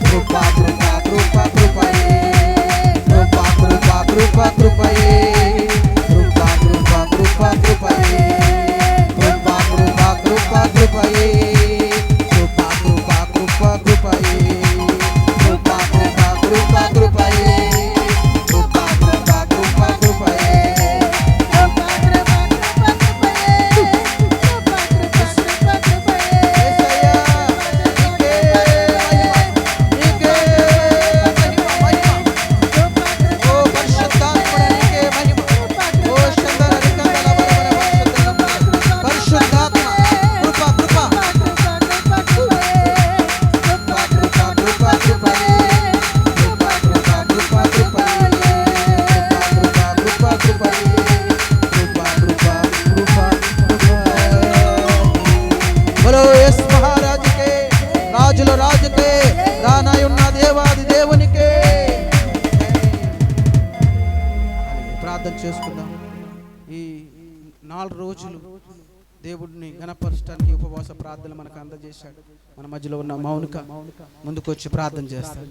కృపా కృపా కృపా కృపయే. కృపా కృపా కృపా కృపయే. కృపా కృపా కృపా కృపయే. కృపా కృపా కృపా కృపయే. కృపా కృపా కృపా కృపయే. కృపా కృపా కృపా కృపయే. కృపా కృపా కృపా కృపయే. యేసయ్యా, నీకే మహిమ, నీకే మహిమ. ఓ పరిశుద్ధాత్ముడా, నీకే మహిమ. ఓ శంకర రికందల బలబల పరిశుద్ధాత్మ. కృప కృప కృపా కృపా కృపా కృపయే. కృపా కృపా కృపా కృపయే. కృపా కృపా కృపా కృపయే. కృపా కృపా కృపా కృపయే. బలో యేసు మహారాజుకే, రాజుల రాజుకే, రానాయున్న దేవాది దేవునికే. ప్రార్థన చేసుకుందాం. ఈ 4 రోజులు దేవుడిని గణపరచడానికి ఉపవాస ప్రార్థనలు మనకు అందజేశాడు. మన మధ్యలో ఉన్న మౌనిక ముందుకు వచ్చి ప్రార్థన చేస్తాడు.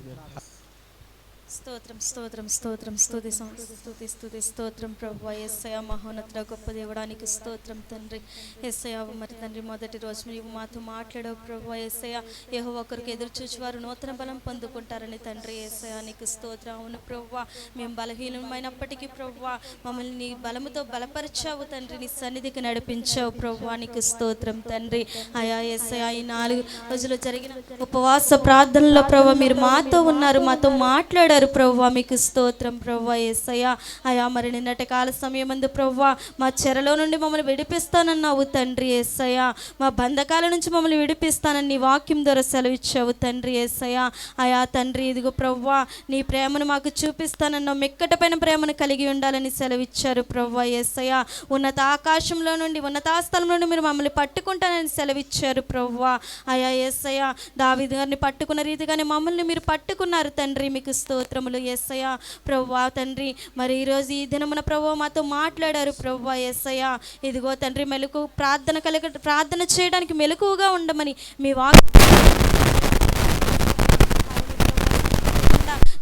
స్తోత్రం స్తోత్రం స్తోత్రం స్తుతి స్తుతి స్తుతి స్తోత్రం ప్రభువా. యేసయ్య మహోన్నతుడ గొప్ప దేవుడానికి స్తోత్రం తండ్రి. యేసయ్య మరి తండ్రి మొదటి రోజు నీవు మాతో మాట్లాడవు ప్రభువా. యేసయ్య యెహోవా ఒకరికి ఎదురు చూచి వారు నూతన బలం పొందుకుంటారని తండ్రి. యేసయ్య నీకు స్తోత్రం. అవును ప్రభువా, మేము బలహీనమైనప్పటికీ ప్రభువా మమ్మల్ని నీ బలముతో బలపరిచావు తండ్రి. నీ సన్నిధికి నడిపించావు ప్రభువా. నీకు స్తోత్రం తండ్రి. అయా యేసయ్య ఈ 4 రోజులు జరిగిన ఉపవాస ప్రార్థనలో ప్రభువా మీరు మాతో ఉన్నారు, మాతో మాట్లాడారు ప్రభువా. మీకు స్తోత్రం ప్రభువా. యేసయ్య అయా మరి నిన్నటి కాల సమయమందు ప్రభువా మా చెరలో నుండి మమ్మల్ని విడిపిస్తానన్నావు తండ్రి. యేసయ్య మా బంధకాల నుంచి మమ్మల్ని విడిపిస్తానని నీ వాక్యం ద్వారా సెలవిచ్చావు తండ్రి. యేసయ్య అయా తండ్రి ఇదిగో ప్రభువా నీ ప్రేమను మాకు చూపిస్తానన్నావు, మెక్కటపైన ప్రేమను కలిగి ఉండాలని సెలవిచ్చారు ప్రభువా. యేసయ్య ఉన్నత ఆకాశంలో నుండి ఉన్నతాస్థలం నుండి మీరు మమ్మల్ని పట్టుకుంటానని సెలవిచ్చారు ప్రభువా. అయా యేసయ్య దావీదు గారిని పట్టుకున్న రీతిగానే మమ్మల్ని మీరు పట్టుకున్నారు తండ్రి. మీకు స్తోత్రములు యేసయ్య ప్రభువా తండ్రి. మరి ఈరోజు ఈ దినమున ప్రభువా మాతో మాట్లాడారు ప్రభువా. యేసయ్య ఇదిగో తండ్రి మెలకు ప్రార్థన చేయడానికి మెలకువగా ఉండమని మీ వాక్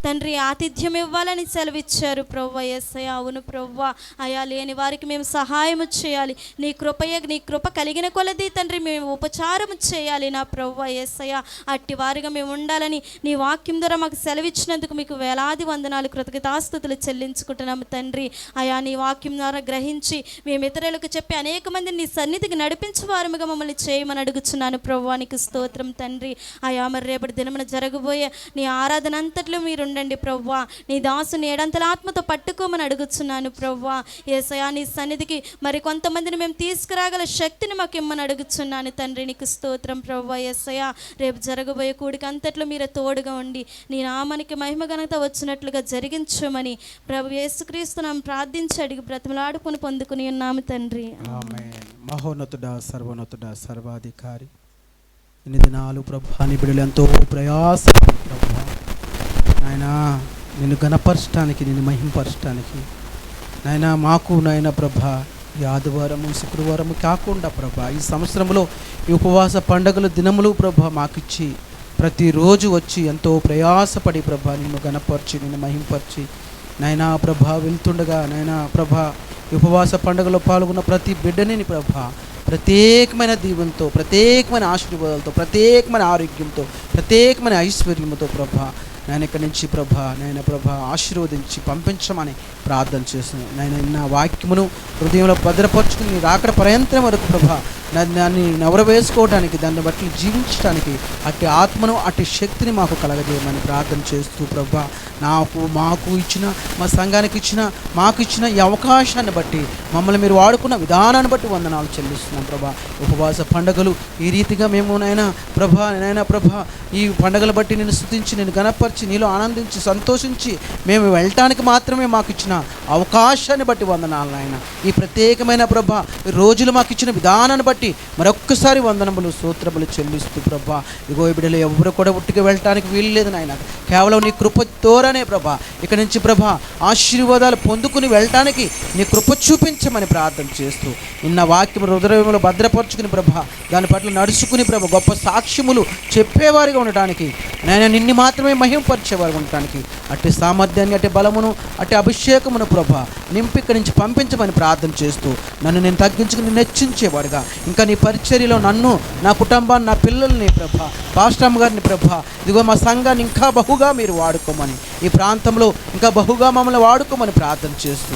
తండ్రి ఆతిథ్యం ఇవ్వాలని సెలవిచ్చారు ప్రవ్వ యేసయ్య. అవును ప్రవ్వ, అయా లేని వారికి మేము సహాయము చేయాలి. నీ కృప కలిగిన కొలది తండ్రి మేము ఉపచారము చేయాలి నా ప్రవ్వ యేసయ్య. అట్టి వారిగా మేము ఉండాలని నీ వాక్యం ద్వారా మాకు సెలవిచ్చినందుకు మీకు వేలాది వందనాలు, కృతజ్ఞతాస్తుతులు చెల్లించుకుంటున్నాము తండ్రి. అయా నీ వాక్యం ద్వారా గ్రహించి మేము ఇతరులకు చెప్పి అనేక మందిని నీ సన్నిధికి నడిపించే వారముగా మమ్మల్ని చేయమని అడుగుచున్నాను ప్రభువానికి స్తోత్రం తండ్రి. అయా మరి రేపటి దినమున జరగబోయే నీ ఆరాధన అంతట్లో మీరుండండి ప్రవ్వా. నీ దాసుని ఏడంతల ఆత్మతో పట్టుకోమని అడుగుచున్నాను ప్రవ్వా. యేసయ్యా నీ సన్నిధికి మరి కొంతమందిని మేము తీసుకురాగల శక్తిని మాకు ఇమ్మని అడుగుచున్నాను తండ్రి. నీకు స్తోత్రం ప్రవ్వా. యేసయ్యా రేపు జరగబోయే కూడికి అంతట్లో మీరు తోడుగా ఉండి నీ నామానికి మహిమ ఘనత వచ్చినట్లుగా జరిగించమని ప్రభు యేసుక్రీస్తు నామమున ప్రార్థించి అడిగి బ్రతిమలాడుకొని పొందుకుని ఉన్నాము తండ్రి. ఆమేన్. మహోన్నతుడా, సర్వోన్నతుడా, సర్వాధికారి, ఇన్ని దినాలు ప్రభా నీ బిడ్డలు ఎంతో ప్రయాసపడి ప్రభా నాయనా నిన్ను గణపరచడానికి, నిన్ను మహింపరచడానికి నాయనా మాకు నాయన ప్రభా ఈ ఆదివారము శుక్రవారము కాకుండా ప్రభా ఈ సంవత్సరంలో ఈ ఉపవాస పండుగలు దినములు ప్రభా మాకిచ్చి ప్రతిరోజు వచ్చి ఎంతో ప్రయాసపడి ప్రభా నిన్ను గణపరిచి నిన్ను మహింపరిచి నాయనా ప్రభా వెళ్తుండగా నాయనా ప్రభా ఈ ఉపవాస పండుగలో పాల్గొన్న ప్రతి బిడ్డని ప్రభా ప్రత్యేకమైన దీవెనతో, ప్రత్యేకమైన ఆశీర్వాదాలతో, ప్రత్యేకమైన ఆరోగ్యంతో, ప్రత్యేకమైన ఐశ్వర్యంతో ప్రభా నేను ఇక్కడి నుంచి ప్రభా నాయన ప్రభా ఆశీర్వదించి పంపించమని ప్రార్థన చేస్తున్నాను. నేను నా వాక్యమును హృదయంలో భద్రపరుచుకుని నీ రాకడ పర్యంతం వరకు ప్రభా దాన్ని నెవరవేసుకోవడానికి, దాన్ని బట్టి జీవించడానికి అట్టి ఆత్మను అట్టి శక్తిని మాకు కలగజేయమని ప్రార్థన చేస్తూ ప్రభా మాకు ఇచ్చిన, మా సంఘానికి ఇచ్చిన, మాకు ఇచ్చిన ఈ అవకాశాన్ని బట్టి మమ్మల్ని మీరు వాడుకున్న విధానాన్ని బట్టి వందనాలు చెల్లిస్తున్నాం ప్రభా. ఉపవాస పండుగలు ఈ రీతిగా మేము నాయనా ప్రభా ఈ పండుగలు బట్టి నేను స్తుతించి, నేను గణపరిచి, నీలో ఆనందించి, సంతోషించి మేము వెళ్ళటానికి మాత్రమే మాకు ఇచ్చిన అవకాశాన్ని బట్టి వందనాలు నాయన. ఈ ప్రత్యేకమైన ప్రభా రోజులు మాకు ఇచ్చిన విధానాన్ని బట్టి మరొక్కసారి వందనములు, స్తోత్రములు చెల్లిస్తూ ప్రభా ఇగో ఈ బిడ్డలు ఎవరు కూడా ఉట్టిగా వెళ్ళటానికి వీలు లేదు నాయన. కేవలం నీ కృప తోరనే ప్రభా ఇక్కడి నుంచి ప్రభా ఆశీర్వాదాలు పొందుకుని వెళ్ళటానికి నీ కృప చూపించమని ప్రార్థన చేస్తూ నిన్న వాక్యం హృదయంలో భద్రపరుచుకుని ప్రభా దాని పట్ల నడుచుకుని ప్రభా గొప్ప సాక్ష్యములు చెప్పేవారిగా ఉండటానికి, నేను నిన్ను మాత్రమే మహింపరిచేవారు ఉండటానికి అట్టి సామర్థ్యాన్ని, అట్టి బలమును, అట్టి అభిషేకమును ప్రభా నింపి ఇక్కడి నుంచి పంపించమని ప్రార్థన చేస్తూ నన్ను నేను తగ్గించుకుని నెచ్చించేవాడుగా ఇంకా నీ పరిచర్యలో నన్ను, నా కుటుంబాన్ని, నా పిల్లల్ని ప్రభా, పాస్టమ్ గారిని ప్రభా ఇదిగో మా సంఘాన్ని ఇంకా బహుగా మీరు వాడుకోమని, ఈ ప్రాంతంలో ఇంకా బహుగా మమ్మల్ని వాడుకోమని ప్రార్థన చేస్తూ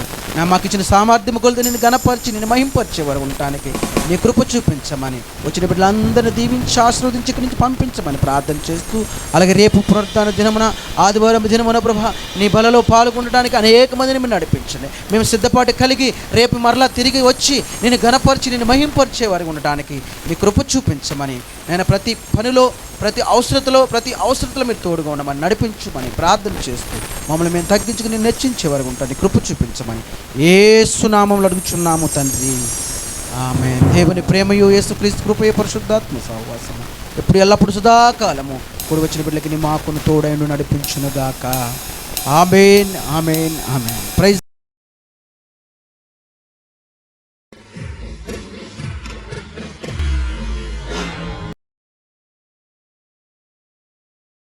మాకు ఇచ్చిన సామర్థ్యము కొలది నేను గణపరిచి, నేను మహింపరిచేవారు ఉండటానికి నీ కృప చూపించమని, వచ్చిన బిడ్డలందరినీ దీవించి ఆశీర్వదించి ఇక్కడి నుంచి పంపించమని ప్రార్థన చేస్తూ అలాగే రేపు పునరుత్థాన దినమున ఆదివారం దినమున ప్రభా నీ బలలో పాల్గొనడానికి అనేక మందిని మీరు నడిపించండి. మేము సిద్ధపాటు కలిగి రేపు మరలా తిరిగి వచ్చి నేను గణపరిచి, నేను మహింపరిచేవారు ఉండటానికి నీ కృప చూపించమని, నేను ప్రతి పనిలో, ప్రతి అవసరతలో మీరు తోడుగా ఉండమని, నడిపించమని ప్రార్థన చేస్తూ మమ్మల్ని మేము తగ్గించుకుని నెచ్చించేవారు ఉంటాను కృప చూపించమని యేసు నామములో అడుగుచున్నాము తండ్రి. ఆమేన్. దేవుని ప్రేమయు, యేసుక్రీస్తు కృపయు, పరిశుద్ధాత్మ సహవాసము ఎప్పుడు ఎల్లప్పుడు సదాకాలము కూడి వచ్చిన బిడ్డలకి నీ మాకును తోడైండు నడిపించునుగాక. ఆమేన్, ఆమేన్, ఆమేన్. ప్రైజ్